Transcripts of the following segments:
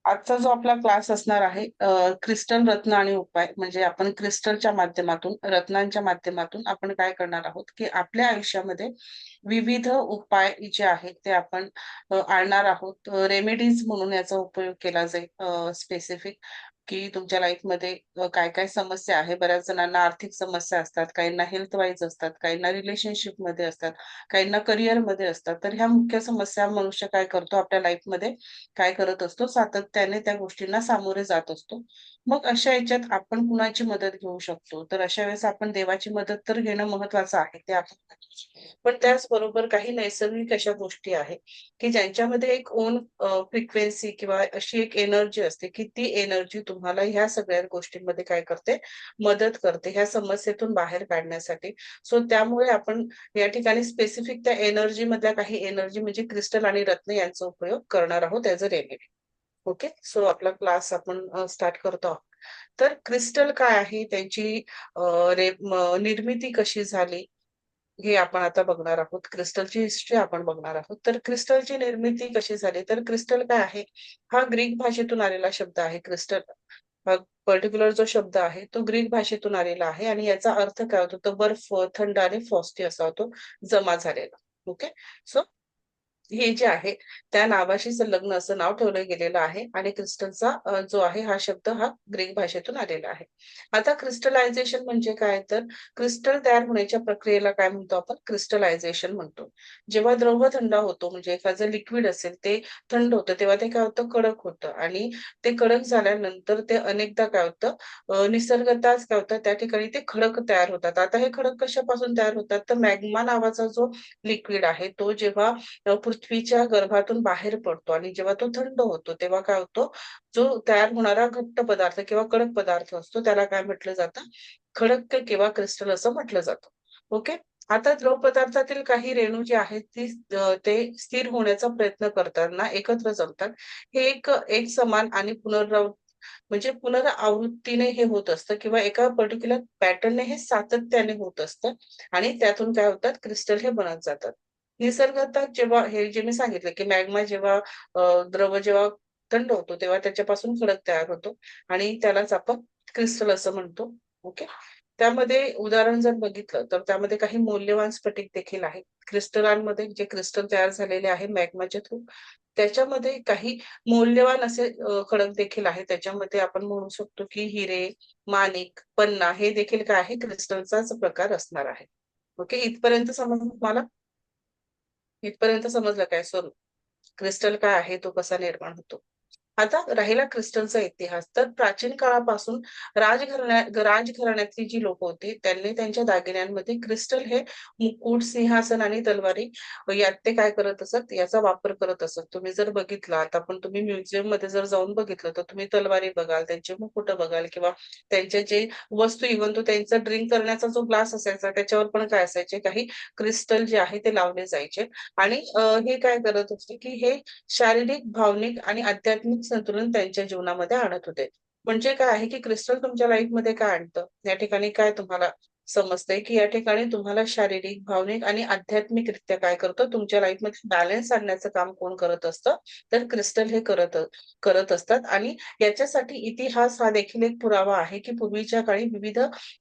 आजचा जो आपला क्लास असणार आहे क्रिस्टल रत्न आणि उपाय म्हणजे आपण क्रिस्टलच्या माध्यमातून रत्नांच्या माध्यमातून आपण काय करणार आहोत की आपल्या आयुष्यामध्ये विविध उपाय जे आहेत ते आपण आणणार आहोत. रेमेडीज म्हणून याचा उपयोग केला जाईल स्पेसिफिक की तुमच्या लाईफमध्ये काय काय समस्या आहे. बऱ्याच जणांना आर्थिक समस्या असतात, काहींना हेल्थ वाईज असतात, काहींना रिलेशनशिप मध्ये असतात, काहींना करिअर मध्ये असतात. तर ह्या मुख्य समस्या मनुष्य काय करतो आपल्या लाईफमध्ये काय करत असतो, सातत्याने त्या गोष्टींना सामोरे जात असतो. मग अशा याच्यात आपण कुणाची मदत घेऊ शकतो, तर अशा वेळेस आपण देवाची मदत तर घेणं महत्वाचं आहे, ते आपण पण त्याचबरोबर काही नैसर्गिक अशा गोष्टी आहेत की ज्यांच्यामध्ये एक ओन फ्रिक्वेन्सी किंवा अशी एक एनर्जी असते की ती एनर्जी तुम्हाला ह्या सगळ्या गोष्टींमध्ये काय करते, मदत करते ह्या समस्येतून बाहेर काढण्यासाठी. सो त्यामुळे आपण या ठिकाणी स्पेसिफिक त्या एनर्जी मधल्या काही एनर्जी म्हणजे क्रिस्टल आणि रत्न यांचा उपयोग करणार आहोत as a remedy. Okay, so आपला क्लास आपण स्टार्ट करतो आहोत. तर क्रिस्टल काय आहे, त्यांची निर्मिती कशी झाली हे आपण आता बघणार आहोत. क्रिस्टलची हिस्ट्री आपण बघणार आहोत. तर क्रिस्टलची निर्मिती कशी झाली, तर क्रिस्टल काय आहे, हा ग्रीक भाषेतून आलेला शब्द आहे. क्रिस्टल हा पर्टिक्युलर जो शब्द आहे तो ग्रीक भाषेतून आलेला आहे आणि याचा अर्थ काय होतो, तर बर्फ, थंड आणि फ्रॉस्टी असा होतो, जमा झालेला. ओके, सो हे जे आहे त्या नावाशी संलग्न असं नाव ठेवलं गेलेलं आहे आणि क्रिस्टलचा जो आहे हा शब्द हा ग्रीक भाषेतून आलेला आहे. आता क्रिस्टलायझेशन म्हणजे काय, तर क्रिस्टल तयार होण्याच्या प्रक्रियेला काय म्हणतो आपण, क्रिस्टलायझेशन म्हणतो. जेव्हा द्रव थंड होतो म्हणजे एखादं लिक्विड असेल ते थंड होतं तेव्हा ते काय होतं, कडक होतं आणि ते कडक झाल्यानंतर ते अनेकदा काय होतं, निसर्गतःच काय होतं त्या ठिकाणी ते खडक तयार होतात. आता हे खडक कशापासून तयार होतात, तर मॅग्मा नावाचा जो लिक्विड आहे तो जेव्हा पृथ्वीच्या गर्भातून बाहेर पडतो आणि जेव्हा तो थंड होतो तेव्हा काय होतो, जो तयार होणारा घट्ट पदार्थ किंवा कडक पदार्थ असतो त्याला काय म्हटलं जातं, खडक किंवा क्रिस्टल असं म्हटलं जातं. ओके, आता द्रव पदार्थातील काही रेणू जे आहेत ते स्थिर होण्याचा प्रयत्न करताना एकत्र जमतात. हे एक समान आणि म्हणजे पुनरावृत्तीने हे होत असतं किंवा एका पर्टिक्युलर पॅटर्नने हे सातत्याने होत असतं आणि त्यातून काय होतात, क्रिस्टल हे बनत जातात. निसर्गात जेव्हा हे जे मी सांगितलं की मॅग्मा जेव्हा द्रव जेव्हा थंड होतो तेव्हा त्याच्यापासून खडक तयार होतो आणि त्यालाच आपण क्रिस्टल असं म्हणतो. ओके, त्यामध्ये उदाहरण जर बघितलं तर त्यामध्ये काही मौल्यवान स्फटिक देखील आहेत. क्रिस्टलांमध्ये जे क्रिस्टल तयार झालेले आहे मॅग्माच्या थ्रू, त्याच्यामध्ये काही मौल्यवान असे खडक देखील आहेत. त्याच्यामध्ये आपण म्हणू शकतो की हिरे, माणिक, पन्ना हे देखील काय आहे, क्रिस्टलचाच प्रकार असणार आहे. ओके, इथपर्यंत समजलं तुम्हाला? इथपर्यंत समजलं काय स्वरूप, क्रिस्टल काय आहे, तो कसा निर्माण होतो. आता राहिला क्रिस्टलचा इतिहास, तर प्राचीन काळापासून राजघराण्यातली जी लोक होती त्यांनी त्यांच्या दागिन्यांमध्ये क्रिस्टल हे मुकुट, सिंहासन आणि तलवारी यात ते काय करत असत, याचा वापर करत असत. तुम्ही जर बघितलं आता पण तुम्ही म्युझियम मध्ये जर जाऊन बघितलं तर तुम्ही तलवारी बघाल, त्यांचे मुकुट बघाल किंवा त्यांचे जे वस्तू, इव्हन तो त्यांचा ड्रिंक करण्याचा जो ग्लास असायचा त्याच्यावर पण काय असायचे, काही क्रिस्टल जे आहे ते लावले जायचे. आणि हे काय करत होते की हे शारीरिक, भावनिक आणि आध्यात्मिक संतुलन त्यांच्या जीवनामध्ये आणत होते. म्हणजे काय आहे की क्रिस्टल तुमच्या लाईफमध्ये काय आणतं, या ठिकाणी काय तुम्हाला समजतंय की या ठिकाणी तुम्हाला शारीरिक, भावनिक आणि आध्यात्मिकरित्या काय करतं, तुमच्या लाईफमध्ये बॅलन्स आणण्याचं काम कोण करत असतं, तर क्रिस्टल हे करत असतात. आणि याच्यासाठी इतिहास हा देखील एक पुरावा आहे की पूर्वीच्या काळी विविध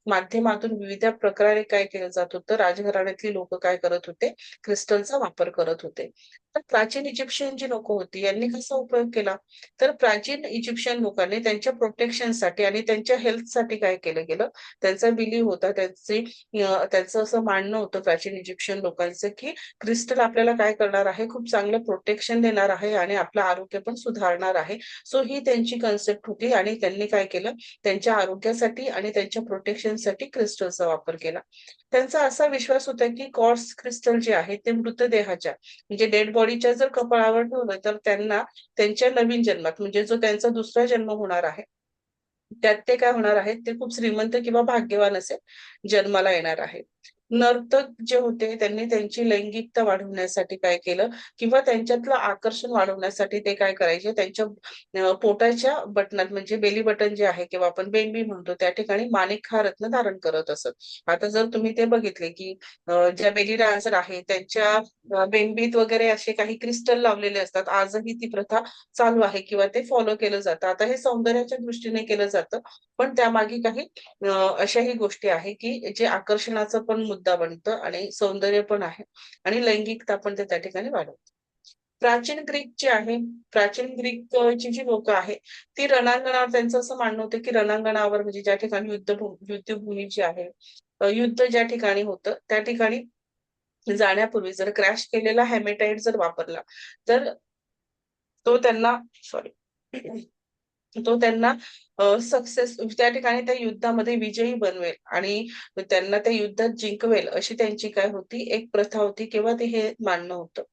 माध्यमातून विविध प्रकारे काय केलं जात होतं, राजघराण्यातली लोक काय करत होते, क्रिस्टलचा वापर करत होते. तर प्राचीन इजिप्शियन जी लोक होती यांनी कसा उपयोग केला, तर प्राचीन इजिप्शियन लोकांनी त्यांच्या प्रोटेक्शनसाठी आणि त्यांच्या हेल्थसाठी काय केलं गेलं, त्यांचा बिलीव होता, त्यांचं असं मानणं होतं प्राचीन इजिप्शियन लोकांचं की क्रिस्टल आपल्याला काय करणार आहे, खूप चांगलं प्रोटेक्शन देणार आहे आणि आपलं आरोग्य पण सुधारणार आहे. सो ही त्यांची कन्सेप्ट होती आणि त्यांनी काय केलं, त्यांच्या आरोग्यासाठी आणि त्यांच्या प्रोटेक्शनसाठी क्रिस्टलचा वापर केला. त्यांचा असा विश्वास होता की क्वार्ट्ज क्रिस्टल जे आहे ते मृतदेहाच्या म्हणजे डेड बॉडीच्या जर कपाळावर ठेवलं तर त्यांना त्यांच्या नवीन जन्मात म्हणजे जो त्यांचा दुसरा जन्म होणार आहे त्यात ते काय होणार आहेत, ते खूप श्रीमंत किंवा भाग्यवान असे जन्माला येणार आहे. नर्तक जे होते त्यांनी त्यांची लैंगिकता वाढवण्यासाठी काय केलं किंवा त्यांच्यातलं आकर्षण वाढवण्यासाठी ते काय करायचे, त्यांच्या पोटाच्या बटनात म्हणजे बेली बटन जे आहे किंवा आपण बेंबी म्हणतो त्या ठिकाणी माणिक हा रत्न धारण करत असत. आता जर तुम्ही ते बघितले की ज्या बेली डान्सर आहे त्यांच्या बेंबीत वगैरे असे काही क्रिस्टल लावलेले असतात. आजही ती प्रथा चालू आहे किंवा ते फॉलो केलं जातं. आता हे सौंदर्याच्या दृष्टीने केलं जातं, पण त्यामागे काही अशाही गोष्टी आहे की जे आकर्षणाचा पण मुद्दा बनतं आणि सौंदर्य पण आहे आणि लैंगिकता पण ते त्या ठिकाणी वाढवतं. प्राचीन ग्रीक जे आहे, प्राचीन ग्रीकची जी लोकं आहेत, ती रणांगणावर त्यांचं असं मानणं होतं की रणांगणावर म्हणजे ज्या ठिकाणी युद्धभूमी जी आहे, युद्ध ज्या ठिकाणी होतं त्या ठिकाणी जाण्यापूर्वी जर क्रॅश केलेला हेमॅटाइट जर वापरला तर तो त्यांना सॉरी तो त्यांना सक्सेस त्या ठिकाणी त्या युद्धामध्ये विजयी बनवेल आणि त्यांना त्या युद्धात जिंकवेल अशी त्यांची काय होती, एक प्रथा होती किंवा ते हे मानणं होतं.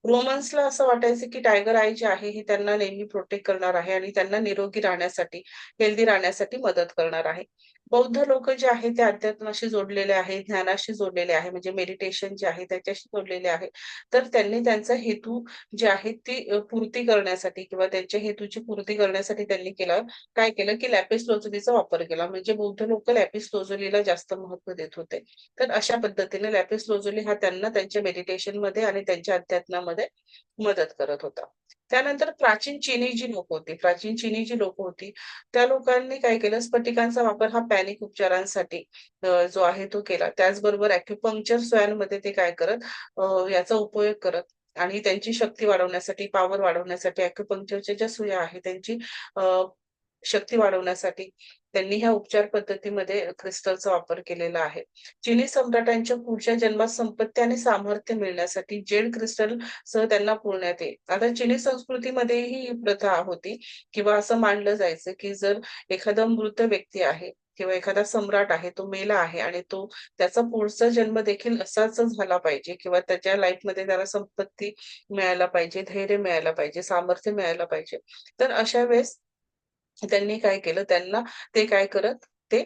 रोमन्सला असं वाटायचं की टायगर आय जे आहे हे त्यांना नेहमी प्रोटेक्ट करणार आहे आणि त्यांना निरोगी राहण्यासाठी, हेल्दी राहण्यासाठी मदत करणार आहे. बौद्ध लोक जे आहेत ते अध्यात्माशी जोडलेले आहेत, ज्ञानाशी जोडलेले आहे म्हणजे मेडिटेशन जे आहे त्याच्याशी जोडलेले आहे. तर त्यांनी त्यांचा हेतू जे आहे ती पूर्ती करण्यासाठी किंवा त्यांच्या हेतूची पूर्ती करण्यासाठी त्यांनी काय केलं की लॅपिस लाजुलीचा वापर केला. म्हणजे बौद्ध लोक लॅपिस लाजुलीला जास्त महत्त्व देत होते. तर अशा पद्धतीने लॅपिस लाजुली हा त्यांना त्यांच्या मेडिटेशनमध्ये आणि त्यांच्या अध्यात्मामध्ये मदत करत होता. त्यानंतर प्राचीन चीनी जी लोकं होती, त्या लोकांनी काय केलं स्फटिकांचा वापर हा पॅनिक उपचारांसाठी जो आहे तो केला. त्याचबरोबर ॲक्युपंक्चर सुयांमध्ये ते काय करत याचा उपयोग करत आणि त्यांची शक्ती वाढवण्यासाठी, पॉवर वाढवण्यासाठी ॲक्युपंक्चरच्या ज्या सुया आहेत त्यांची अ, शक्ती वाढवण्यासाठी त्यांनी ह्या उपचार पद्धतीमध्ये क्रिस्टलचा वापर केलेला आहे. चिनी सम्राटांच्या पुढच्या जन्मात संपत्ती आणि सामर्थ्य मिळण्यासाठी जेड क्रिस्टल सह त्यांना पुरण्यात येईल. आता चिनी संस्कृतीमध्येही ही प्रथा होती किंवा असं मानलं जायचं, की जर एखादा मृत व्यक्ती आहे किंवा एखादा सम्राट आहे, तो मेला आहे आणि तो त्याचा पुढचा जन्म देखील असाच झाला पाहिजे किंवा त्याच्या लाईफमध्ये त्याला संपत्ती मिळायला पाहिजे, धैर्य मिळायला पाहिजे, सामर्थ्य मिळायला पाहिजे. तर अशा वेळेस त्यांनी काय केलं, त्यांना ते काय करत, ते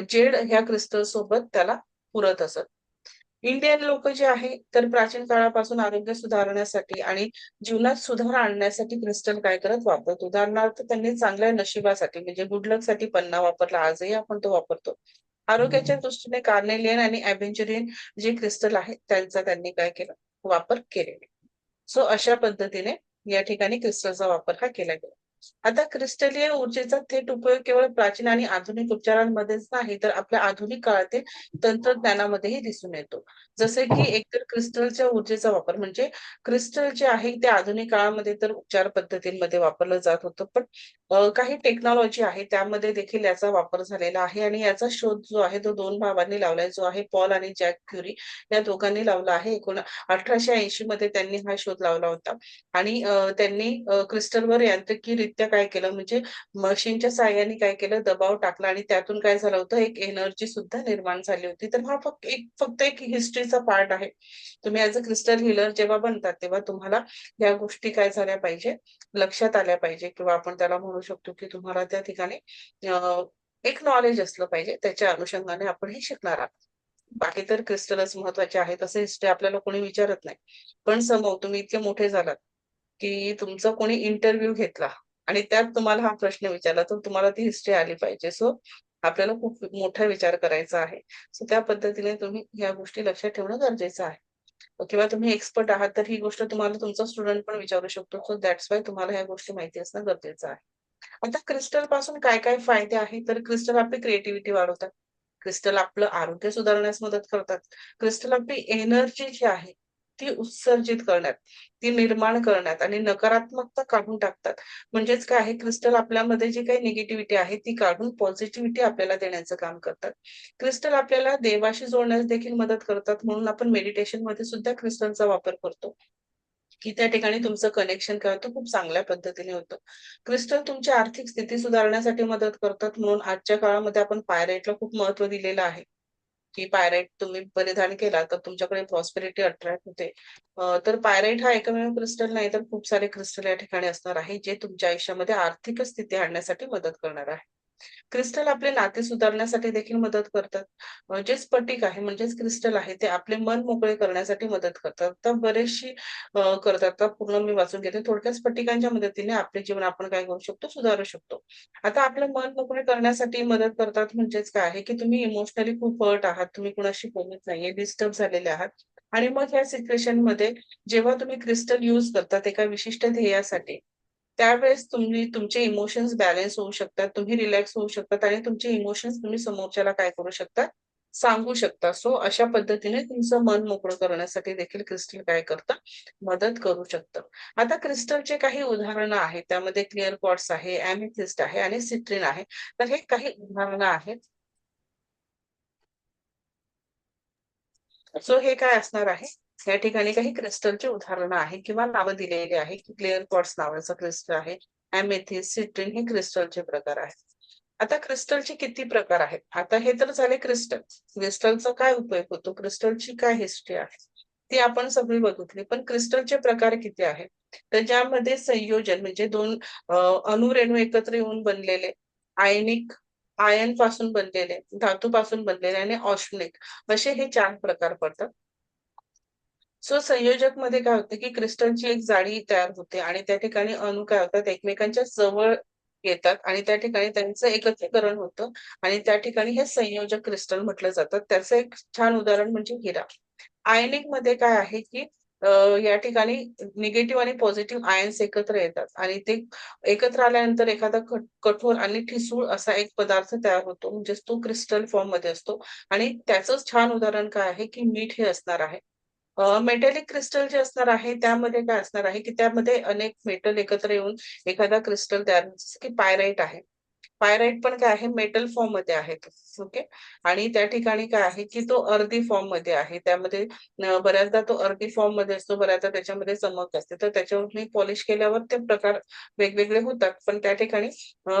जेड ह्या क्रिस्टल सोबत त्याला पुरत असत. इंडियन लोकं जे आहे, तर प्राचीन काळापासून आरोग्य सुधारण्यासाठी आणि जीवनात सुधार आणण्यासाठी क्रिस्टल काय करत वापरत. उदाहरणार्थ त्यांनी चांगल्या नशिबासाठी म्हणजे गुड लकसाठी पन्ना वापरला. आजही आपण तो वापरतो. आरोग्याच्या दृष्टीने कार्नेलियन आणि एव्हेंजरिन जे क्रिस्टल आहे, त्यांचा त्यांनी काय केला, वापर केलेला. सो अशा पद्धतीने या ठिकाणी क्रिस्टलचा वापर हा केला गेला. आता क्रिस्टलीय ऊर्जेचा थेट उपयोग केवळ प्राचीन आणि आधुनिक उपचारांमध्येच नाही, तर आपल्या आधुनिक काळातील तंत्रज्ञानामध्येही दिसून येतो. जसे की एकतर क्रिस्टलच्या ऊर्जेचा वापर म्हणजे क्रिस्टल जे आहे ते आधुनिक काळामध्ये तर उपचार पद्धतींमध्ये वापरलं जात होतं. पण काही टेक्नॉलॉजी आहे त्यामध्ये देखील याचा वापर झालेला आहे आणि याचा शोध जो आहे तो 2 भावांनी लावलाय, जो आहे पॉल आणि जॅक क्युरी या दोघांनी लावला आहे. 1880 मध्ये त्यांनी हा शोध लावला होता आणि त्यांनी क्रिस्टलवर यांत्रिकीरित्या काय केलं म्हणजे मशीनच्या सहाय्याने काय केलं, दबाव टाकला आणि त्यातून काय झालं होतं, एक एनर्जी सुद्धा निर्माण झाली होती. तर हा फक्त एक हिस्ट्रीचा पार्ट आहे. तुम्ही ॲज अ क्रिस्टल हीलर जेव्हा बनतात, तेव्हा तुम्हाला या गोष्टी काय झाल्या पाहिजे, लक्षात आल्या पाहिजे किंवा आपण त्याला म्हणू शकतो, की तुम्हाला त्या ठिकाणी एक नॉलेज असलं पाहिजे. त्याच्या अनुषंगाने आपण हे शिकणार आहोत. बाकी तर क्रिस्टलच महत्त्वाचे आहेत, असं हिस्ट्री आपल्याला कोणी विचारत नाही. पण समोर तुम्ही इतके मोठे झालात, की तुमचा कोणी इंटरव्ह्यू घेतला आणि त्यात तुम्हाला हा प्रश्न विचारला, तर तुम्हाला ती हिस्ट्री आली पाहिजे. सो आपल्याला खूप मोठा विचार करायचा आहे. सो त्या पद्धतीने तुम्ही ह्या गोष्टी लक्षात ठेवणं गरजेचं आहे. किंवा तुम्ही एक्सपर्ट आहात, तर ही गोष्ट तुम्हाला तुमचा स्टुडंट पण विचारू शकतो. सो दॅट्स वाय तुम्हाला ह्या गोष्टी माहिती असणं गरजेचं आहे. आता क्रिस्टल पासून काय-काय फायदे आहेत? तर क्रिस्टल आपली क्रिएटिव्हिटी वाढवतात. क्रिस्टल आपलं आरोग्य सुधारण्यास मदत करतात. क्रिस्टल आपली एनर्जी जी आहे, ती उत्सर्जित करण्यात, ती निर्माण करण्यात आणि नकारात्मकता काढून टाकतात. म्हणजेच काय आहे, क्रिस्टल आपल्यामध्ये जी काही निगेटिव्हिटी आहे, ती काढून पॉझिटिव्हिटी आपल्याला देण्याचं काम करतात. क्रिस्टल आपल्याला देवाशी जोडण्यास देखील मदत करतात. म्हणून आपण मेडिटेशनमध्ये सुद्धा क्रिस्टलचा वापर करतो. की त्या ठिकाणी तुमचं कनेक्शन काय होतं, खूप चांगल्या पद्धतीने होतं. क्रिस्टल तुमची आर्थिक स्थिती सुधारण्यासाठी मदत करतात. म्हणून आजच्या काळामध्ये आपण पायराइटला खूप महत्त्व दिलेलं आहे, की पायराइट तुम्ही परिधान केला तर तुमच्याकडे प्रॉस्पेरिटी अट्रॅक्ट होते. तर पायराइट हा एकमेव क्रिस्टल नाही, तर खूप सारे क्रिस्टल या ठिकाणी असणार आहे, जे तुमच्या आयुष्यामध्ये आर्थिक स्थिती आणण्यासाठी मदत करणार आहे. क्रिस्टल आपले नाते सुधारण्यासाठी देखील मदत करतात. जे स्फटिक आहे म्हणजेच क्रिस्टल आहे ते आपले मन मोकळे करण्यासाठी मदत करतात. तर बरेचशी करतात. तर पूर्ण मी वाचून घेते. थोडक्यात स्फटिकांच्या मदतीने आपले जीवन आपण काय करू शकतो? सुधारू शकतो. आता आपलं मन मोकळे करण्यासाठी मदत करतात म्हणजेच काय आहे, की तुम्ही इमोशनली खूप हर्ट आहात, तुम्ही कुणाशी बोलत नाहीये, डिस्टर्ब झालेले आहात आणि मग ह्या सिच्युएशनमध्ये जेव्हा तुम्ही क्रिस्टल यूज करतात एका विशिष्ट ध्येयासाठी, त्यावेळेस तुम्ही तुमचे इमोशन्स बॅलन्स होऊ शकतात, तुम्ही रिलॅक्स होऊ शकतात आणि तुमचे इमोशन्स तुम्ही समोरच्याला काय करू शकता? सांगू शकता. सो अशा पद्धतीने तुमचं मन मोकळं करण्यासाठी देखील क्रिस्टल काय करतं? मदत करू शकतं. आता क्रिस्टलचे काही उदाहरणं आहेत. त्यामध्ये क्लिअर क्वार्ट्ज आहे, एमेथिस्ट आहे आणि सिट्रिन आहे. तर हे काही उदाहरणं आहेत. सो हे काय असणार आहे? या ठिकाणी काही क्रिस्टलची उदाहरणं आहेत किंवा नावं दिलेली आहे, की क्लिअर क्वार्ट्ज नावाचं क्रिस्टल आहे. एमेथिस्ट, सिट्रिन हे क्रिस्टलचे प्रकार आहेत. आता क्रिस्टलचे किती प्रकार आहेत? आता हे तर झाले क्रिस्टल. क्रिस्टलचा काय उपयोग होतो? क्रिस्टलची काय हिस्ट्री आहे? ती आपण सगळी बघितली. पण क्रिस्टलचे प्रकार किती आहेत? तर ज्यामध्ये संयोजन म्हणजे 2 अणुरेणू एकत्र येऊन बनलेले, आयनिक आयन पासून बनलेले, धातूपासून बनलेले आणि ऑर्गॅनिक असे हे 4 प्रकार पडतात. सो संयोजकमध्ये काय होतं, की क्रिस्टलची एक जाळी तयार होते आणि त्या ठिकाणी अणू काय होतात एकमेकांच्या जवळ येतात आणि त्या ठिकाणी त्यांचं एकत्रीकरण होतं आणि त्या ठिकाणी हे संयोजक क्रिस्टल म्हटलं जातं. त्याचं एक छान उदाहरण म्हणजे हिरा. आयनिकमध्ये काय आहे, की अ, या ठिकाणी निगेटिव्ह आणि पॉझिटिव्ह आयन्स एकत्र येतात आणि ते एकत्र आल्यानंतर एखादा कठोर आणि ठिसूळ असा एक पदार्थ तयार होतो. म्हणजेच तो क्रिस्टल फॉर्ममध्ये असतो आणि त्याचंच छान उदाहरण काय आहे, की मीठ हे असणार आहे. मेटॅलिक क्रिस्टल जे असणार आहे, त्यामध्ये काय असणार आहे, की त्यामध्ये अनेक मेटल एकत्र येऊन एखादा क्रिस्टल तयार होतो. जसं की पायराइट आहे. पायराइट पण काय आहे मेटल फॉर्ममध्ये आहे तो. ओके. आणि त्या ठिकाणी काय आहे, की तो अर्धी फॉर्ममध्ये आहे. त्यामध्ये बऱ्याचदा तो अर्धी फॉर्ममध्ये असतो, बऱ्याचदा त्याच्यामध्ये चमक असते. तर त्याच्यावर तुम्ही पॉलिश केल्यावर ते प्रकार वेगवेगळे होतात. पण त्या ठिकाणी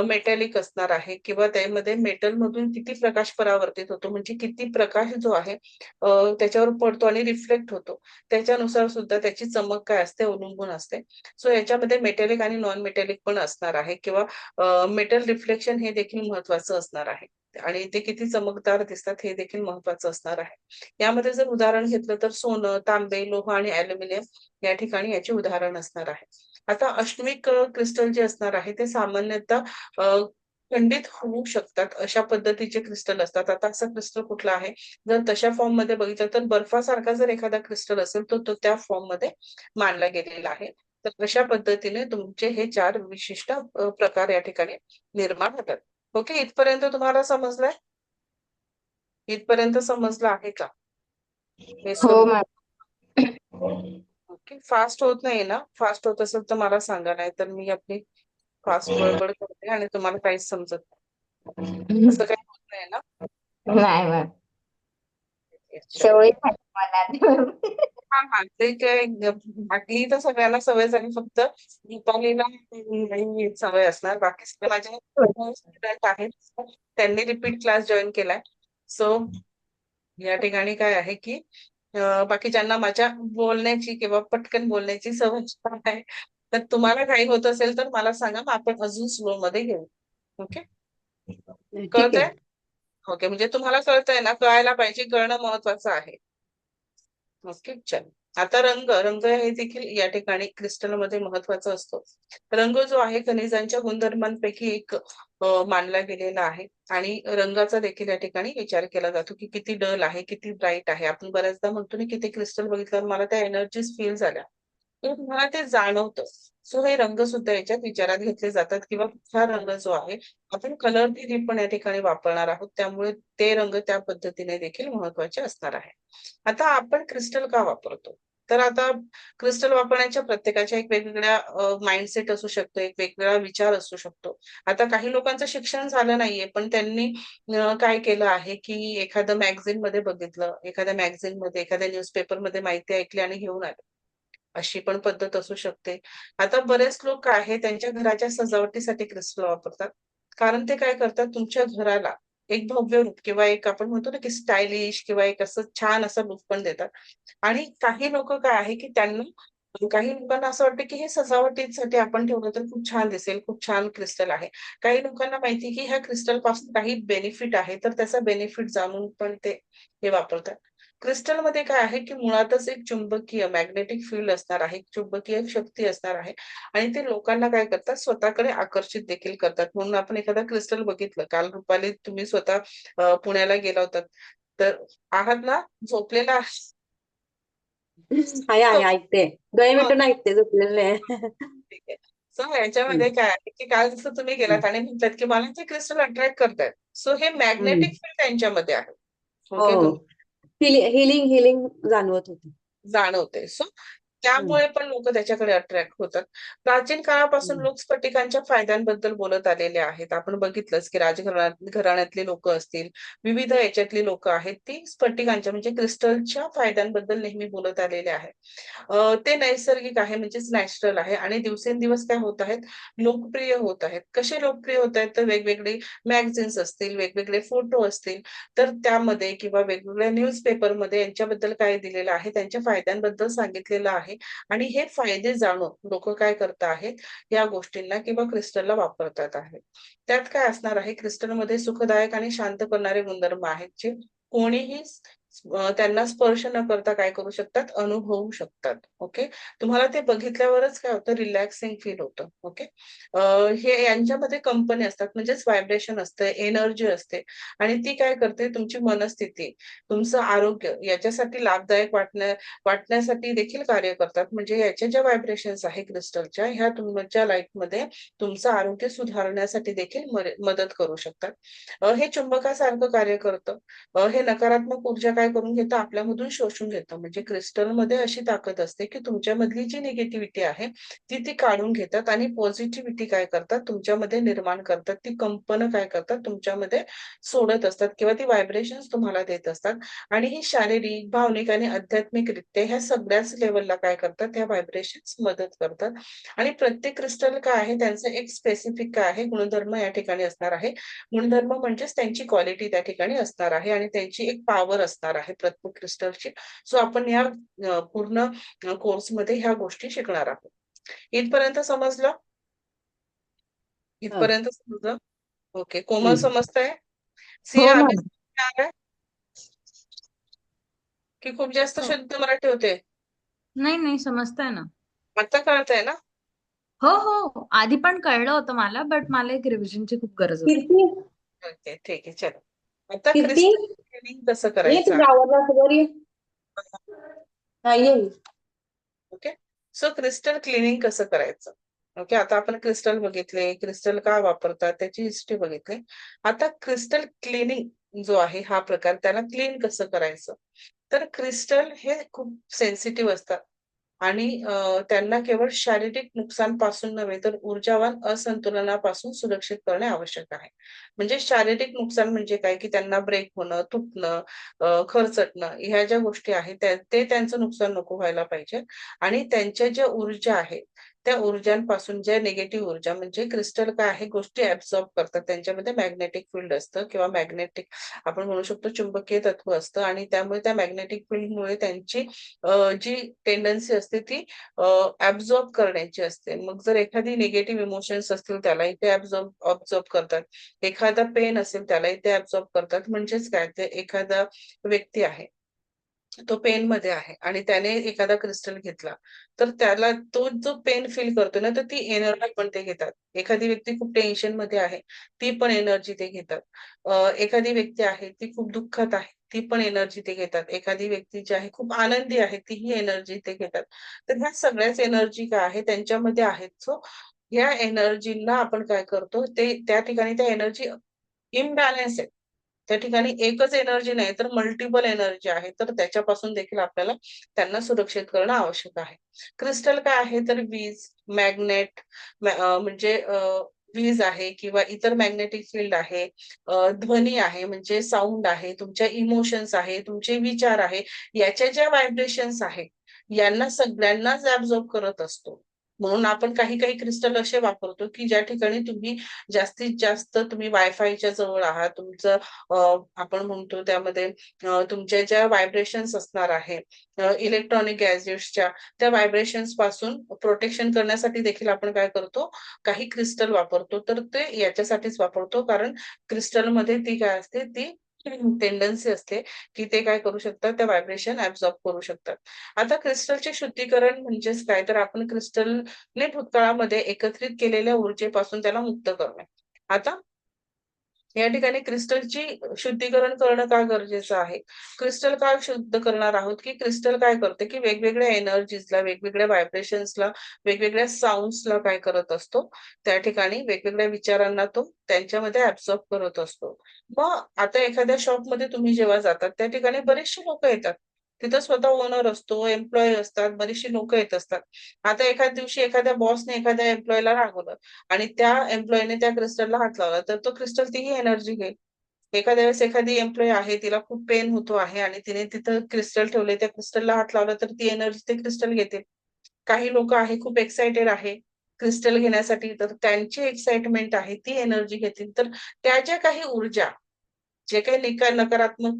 मेटॅलिक असणार आहे किंवा त्यामध्ये मेटलमधून किती प्रकाश परावर्तित होतो, म्हणजे किती प्रकाश जो आहे त्याच्यावर पडतो आणि रिफ्लेक्ट होतो. त्याच्यानुसार सुद्धा त्याची चमक काय असते अवलंबून असते. सो याच्यामध्ये मेटॅलिक आणि नॉन मेटॅलिक पण असणार आहे किंवा मेटल रिफ्लेक्शन हे देखील महत्वाचं असणार आहे आणि ते किती चमकदार दिसतात हे देखील महत्वाचं असणार आहे. यामध्ये जर उदाहरण घेतलं तर सोनं, तांबे, लोह आणि ॲल्युमिनियम या ठिकाणी याची उदाहरण असणार आहे. आता अष्टमिक क्रिस्टल जे असणार आहे ते सामान्यतः खंडित होऊ शकतात अशा पद्धतीचे क्रिस्टल असतात. आता असं क्रिस्टल कुठलं आहे? जर तशा फॉर्ममध्ये बघितलं तर बर्फासारखा जर एखादा क्रिस्टल असेल तर तो त्या फॉर्ममध्ये मानला गेलेला आहे. तर अशा पद्धतीने तुमचे हे 4 विशिष्ट प्रकार या ठिकाणी निर्माण होतात. ओके. इथपर्यंत तुम्हाला समजलंय? इथपर्यंत समजलं आहे का? हे हो सर्व? मॅम. ओके. फास्ट होत नाही ना? फास्ट होत असेल तर मला सांगा, नाहीतर मी आपली फास्ट बडबड करते आणि तुम्हाला काहीच समजत नाही. असं काही होत नाही ना? नाही मॅम. अच्छा. सवय झाली मला आता. हां, हां. ते काय बाकी तर सगळ्यांना सवय झाली. फक्त दीपालीला नाही सवय असणार. बाकी सगळे माझे स्टुडंट आहेत. त्यांनी रिपीट क्लास जॉइन केलाय. सो या ठिकाणी काय आहे, की बाकीच्यांना माझ्या बोलण्याची किंवा पटकन बोलण्याची सवय आहे. तर तुम्हाला काही होत असेल तर मला सांगा. मग आपण अजून स्लोमध्ये घेऊ. ओके. ठीक कळतंय? आहे. ओके. म्हणजे तुम्हाला कळतंय ना? कळायला पाहिजे. कळणं महत्वाचं आहे. ओके. चल. आता रंग हे देखील या ठिकाणी क्रिस्टलमध्ये महत्वाचा असतो. रंग जो आहे खनिजांच्या गुणधर्मांपैकी एक मानला गेलेला आहे आणि रंगाचा देखील या ठिकाणी विचार केला जातो, की किती डल आहे, किती ब्राईट आहे. आपण बऱ्याचदा म्हणतो ना, की ते क्रिस्टल बघितल्यावर मला त्या एनर्जीज फील झाल्या. तर तुम्हाला ते जाणवतं. सो हे रंग सुद्धा याच्यात विचारात घेतले जातात किंवा कुठला रंग जो आहे, आपण कलर थेरपी पण या ठिकाणी वापरणार आहोत. त्यामुळे ते रंग त्या पद्धतीने देखील महत्वाचे असणार आहे. आता आपण क्रिस्टल का वापरतो? तर आता क्रिस्टल वापरण्याच्या प्रत्येकाच्या एक वेगवेगळ्या माइंडसेट असू शकतो, एक वेगवेगळा विचार असू शकतो. आता काही लोकांचं शिक्षण झालं नाहीये, पण त्यांनी काय केलं आहे, की एखादं मॅगझीनमध्ये बघितलं, एखाद्या मॅगझीनमध्ये, एखाद्या न्यूजपेपरमध्ये माहिती ऐकली आणि घेऊन आले. अशी पण पद्धत असू शकते. आता बरेच लोक काय आहे त्यांच्या घराच्या सजावटीसाठी क्रिस्टल वापरतात. कारण ते काय करतात तुमच्या घराला एक भव्य रूप किंवा एक आपण म्हणतो ना, की स्टायलिश किंवा एक असं छान असं लूक पण देतात. आणि काही लोकं काय आहे, की त्यांना काही लोकांना असं वाटतं की हे सजावटीसाठी आपण ठेवलं तर खूप छान दिसेल, खूप छान क्रिस्टल आहे. काही लोकांना माहिती की ह्या क्रिस्टल पासून काही बेनिफिट आहे, तर त्याचा बेनिफिट जाणून पण ते हे वापरतात. क्रिस्टलमध्ये काय आहे की मुळातच एक चुंबकीय मॅग्नेटिक फील्ड असणार आहे, चुंबकीय शक्ती असणार आहे आणि ते लोकांना काय करतात स्वतःकडे आकर्षित देखील करतात. म्हणून आपण एखादा क्रिस्टल बघितलं, काल रुपाली तुम्ही स्वतः पुण्याला गेला होतात, तर आहात ना? झोपलेला आहे ऐकते. डोळे मिटून ऐकते झोपलेले आहे. ठीक आहे. सो याच्यामध्ये काय आहे, की काल जसं तुम्ही गेलात आणि म्हटलात, की मला ते क्रिस्टल अट्रॅक्ट करतायत. सो हे मॅग्नेटिक फील्ड त्यांच्यामध्ये आहे. हो ओके. हो. हिलिंग हिलिंग जाणवत होती. जाणवते. सो हम्म, त्यामुळे पण लोक त्याच्याकडे अट्रॅक्ट होतात. प्राचीन काळापासून हम्म, लोक स्फटिकांच्या फायद्यांबद्दल बोलत आलेले आहेत. आपण बघितलंच की घराण्यातली लोक असतील, विविध याच्यातली लोक आहेत, ती स्फटिकांच्या म्हणजे क्रिस्टलच्या फायद्यांबद्दल नेहमी बोलत आलेले आहेत. ते नैसर्गिक आहे म्हणजेच नॅचरल आहे आणि दिवसेंदिवस काय होत आहेत, लोकप्रिय होत आहेत. कसे लोकप्रिय होत आहेत, तर वेगवेगळे मॅगझिन्स असतील, वेगवेगळे फोटो असतील, तर त्यामध्ये किंवा वेगवेगळ्या न्यूजपेपरमध्ये यांच्याबद्दल काय दिलेलं आहे, त्यांच्या फायद्यांबद्दल सांगितलेलं आहे आणि हे फायदे जाणून लोक काय करत आहेत, या गोष्टींना किंवा क्रिस्टलला वापरतात आहेत. त्यात काय असणार आहे, क्रिस्टलमध्ये सुखदायक आणि शांत करणारे गुणधर्म आहेत, जे कोणीही त्यांना स्पर्श न करता काय करू शकतात, अनुभवू शकतात. ओके. तुम्हाला ते बघितल्यावरच काय होतं, रिलॅक्सिंग फील होतं. ओके. हे यांच्यामध्ये कंपनी असतात म्हणजेच व्हायब्रेशन असते, एनर्जी असते आणि ती काय करते, तुमची मनस्थिती, तुमचं आरोग्य याच्यासाठी लाभदायक वाटण्यासाठी देखील कार्य करतात. म्हणजे याच्या ज्या व्हायब्रेशन्स आहे क्रिस्टलच्या, ह्या तुमच्या लाईफमध्ये तुमचं आरोग्य सुधारण्यासाठी देखील मदत करू शकतात. हे चुंबकासारखं कार्य करतं. हे नकारात्मक ऊर्जा काय करून घेतं, आपल्यामधून शोषून घेतं. म्हणजे क्रिस्टलमध्ये अशी ताकद असते की तुमच्यामधली जी निगेटिव्हिटी आहे ती काढून घेतात आणि पॉझिटिव्हिटी काय करतात, तुमच्यामध्ये निर्माण करतात. ती कंपनं काय करतात, तुमच्यामध्ये सोडत असतात किंवा ती व्हायब्रेशन्स तुम्हाला देत असतात आणि ही शारीरिक, भावनिक आणि आध्यात्मिकरित्या ह्या सगळ्याच लेव्हलला काय करतात, ह्या व्हायब्रेशन्स मदत करतात. आणि प्रत्येक क्रिस्टल काय आहे, त्यांचं एक स्पेसिफिक काय आहे, गुणधर्म या ठिकाणी असणार आहे. गुणधर्म म्हणजेच त्यांची क्वालिटी त्या ठिकाणी असणार आहे आणि त्यांची एक पॉवर असणार आहे प्रत्येक क्रिस्टलची. सो आपण या पूर्ण कोर्समध्ये ह्या गोष्टी शिकणार आहोत. इथपर्यंत समजलं? हो. इथपर्यंत समजलं? ओके. कोमल हम्म. समजतंय? हो सिया अभी मॅम. समझ में आ रहा है की खूप जास्त हो. शुद्ध मराठी होते? नाही नाही समजतंय ना. आता कळतंय ना? हो हो आधी पण कळलं होतं मला, बट मला एक रिव्हिजनची खूप गरज होती. कीर्ती ओके, ठीक आहे, चलो. आता कीर्ती क्रिस्टल क्लिनिंग कसं ये तू करायचं आहे? गावाला वगैरे हा ये. ओके. सो क्रिस्टल क्लिनिंग कसं करायचं? ओके. आता आपण क्रिस्टल बघितले, क्रिस्टल का वापरतात त्याची हिस्ट्री बघितली. आता क्रिस्टल क्लिनिंग जो आहे हा प्रकार, त्याला क्लीन कसं करायचं, तर क्रिस्टल हे खूप सेन्सिटिव्ह असतात आणि त्यांना केवळ शारीरिक नुकसानपासून नव्हे तर ऊर्जावान असंतुलनापासून सुरक्षित करणे आवश्यक आहे. म्हणजे शारीरिक नुकसान म्हणजे काय, की त्यांना ब्रेक होणं, तुटणं, खरचटणं ह्या ज्या गोष्टी आहेत ते त्यांचं नुकसान नको व्हायला पाहिजे. आणि त्यांच्या ज्या ऊर्जा आहेत त्या ऊर्जांपासून, ज्या निगेटिव्ह ऊर्जा म्हणजे क्रिस्टल काय आहे, गोष्टी ऍब्सॉर्ब करतात. त्यांच्यामध्ये मॅग्नेटिक फील्ड असतं किंवा मॅग्नेटिक आपण म्हणू शकतो चुंबकीय तत्व असतं आणि त्यामुळे त्या मॅग्नेटिक फील्डमुळे त्यांची जी टेंडन्सी असते ती ऍब्सॉर्ब करण्याची असते. मग जर एखादी निगेटिव्ह इमोशन्स असतील त्यालाही ते ऑब्झर्व करतात. एखादा पेन असेल त्यालाही ते ऍब्सॉर्ब करतात. म्हणजेच काय, ते एखादा व्यक्ती आहे, तो पेन मध्ये आहे आणि त्याने एखादा क्रिस्टल घेतला तर त्याला तो जो पेन फील करतो ना, तर ती एनर्जी पण ते घेतात. एखादी व्यक्ती खूप टेन्शन मध्ये आहे, ती पण एनर्जी ते घेतात. एखादी व्यक्ती आहे ती खूप दुःखात आहे, ती पण एनर्जी ते घेतात. एखादी व्यक्ती जी आहे खूप आनंदी आहे, तीही एनर्जी ते घेतात. तर ह्या सगळ्याच एनर्जी काय आहे त्यांच्यामध्ये आहेत. सो ह्या एनर्जीला आपण काय करतो, ते त्या ठिकाणी त्या एनर्जी इम्बॅलन्स आहे. त्या ठिकाणी एकच एनर्जी नाही तर मल्टिपल एनर्जी आहे. तर त्याच्यापासून देखील आपल्याला त्यांना सुरक्षित करणं आवश्यक आहे. क्रिस्टल काय आहे, तर वीज, मॅग्नेट म्हणजे वीज आहे किंवा इतर मॅग्नेटिक फील्ड आहे, ध्वनी आहे म्हणजे साऊंड आहे, तुमच्या इमोशन्स आहे, तुमचे विचार आहे, याच्या ज्या व्हायब्रेशन्स आहेत यांना सगळ्यांनाच ऍब्झॉर्ब करत असतो. म्हणून आपण काही काही क्रिस्टल असे वापरतो की ज्या ठिकाणी तुम्ही जास्तीत जास्त तुम्ही वायफायच्या जवळ आहात, तुमचं आपण म्हणतो त्यामध्ये तुमच्या ज्या व्हायब्रेशन्स असणार आहे इलेक्ट्रॉनिक गॅजेट्सच्या, त्या व्हायब्रेशन्स पासून प्रोटेक्शन करण्यासाठी देखील आपण काय करतो, काही क्रिस्टल वापरतो. तर ते याच्यासाठीच वापरतो, कारण क्रिस्टलमध्ये ती काय असते, ती टेंडन्सी असते की ते काय करू शकतात, त्या व्हायब्रेशन ऍब्सॉर्ब करू शकतात. आता क्रिस्टलचे शुद्धीकरण म्हणजेच काय, तर आपण क्रिस्टलने भूतकाळामध्ये एकत्रित केलेल्या ऊर्जेपासून त्याला मुक्त करणे. आता या ठिकाणी क्रिस्टलची शुद्धीकरण करणं का गरजेचं आहे? क्रिस्टल का शुद्ध करणार आहोत, की क्रिस्टल काय करते, की वेगवेगळ्या एनर्जीजला, वेगवेगळ्या व्हायब्रेशन्सला, वेगवेगळ्या साऊंड्सला काय करत असतो, त्या ठिकाणी वेगवेगळ्या विचारांना तो त्यांच्यामध्ये ऍब्सॉर्ब करत असतो. मग आता एखाद्या शॉपमध्ये तुम्ही जेव्हा जातात, त्या ठिकाणी बरेचशी लोकं येतात. तिथं स्वतः ओनर असतो, एम्प्लॉयी असतात, बरीचशी लोकं येत असतात. आता एखाद्या दिवशी एखाद्या बॉसने एखाद्या एम्प्लॉयीला रागवलं आणि त्या एम्प्लॉयीने त्या क्रिस्टलला हात लावला, तर तो क्रिस्टल तीही एनर्जी घेईल. एखाद्या वेळेस एखादी एम्प्लॉयी आहे, तिला खूप पेन होतो आहे आणि तिने तिथं क्रिस्टल ठेवले, त्या क्रिस्टलला हात लावला, तर ती एनर्जी ते क्रिस्टल घेते. काही लोकं आहे, खूप एक्साइटेड आहे क्रिस्टल घेण्यासाठी, तर त्यांची एक्साइटमेंट आहे, ती एनर्जी घेतील. तर त्या ज्या काही ऊर्जा, जे काही नकारात्मक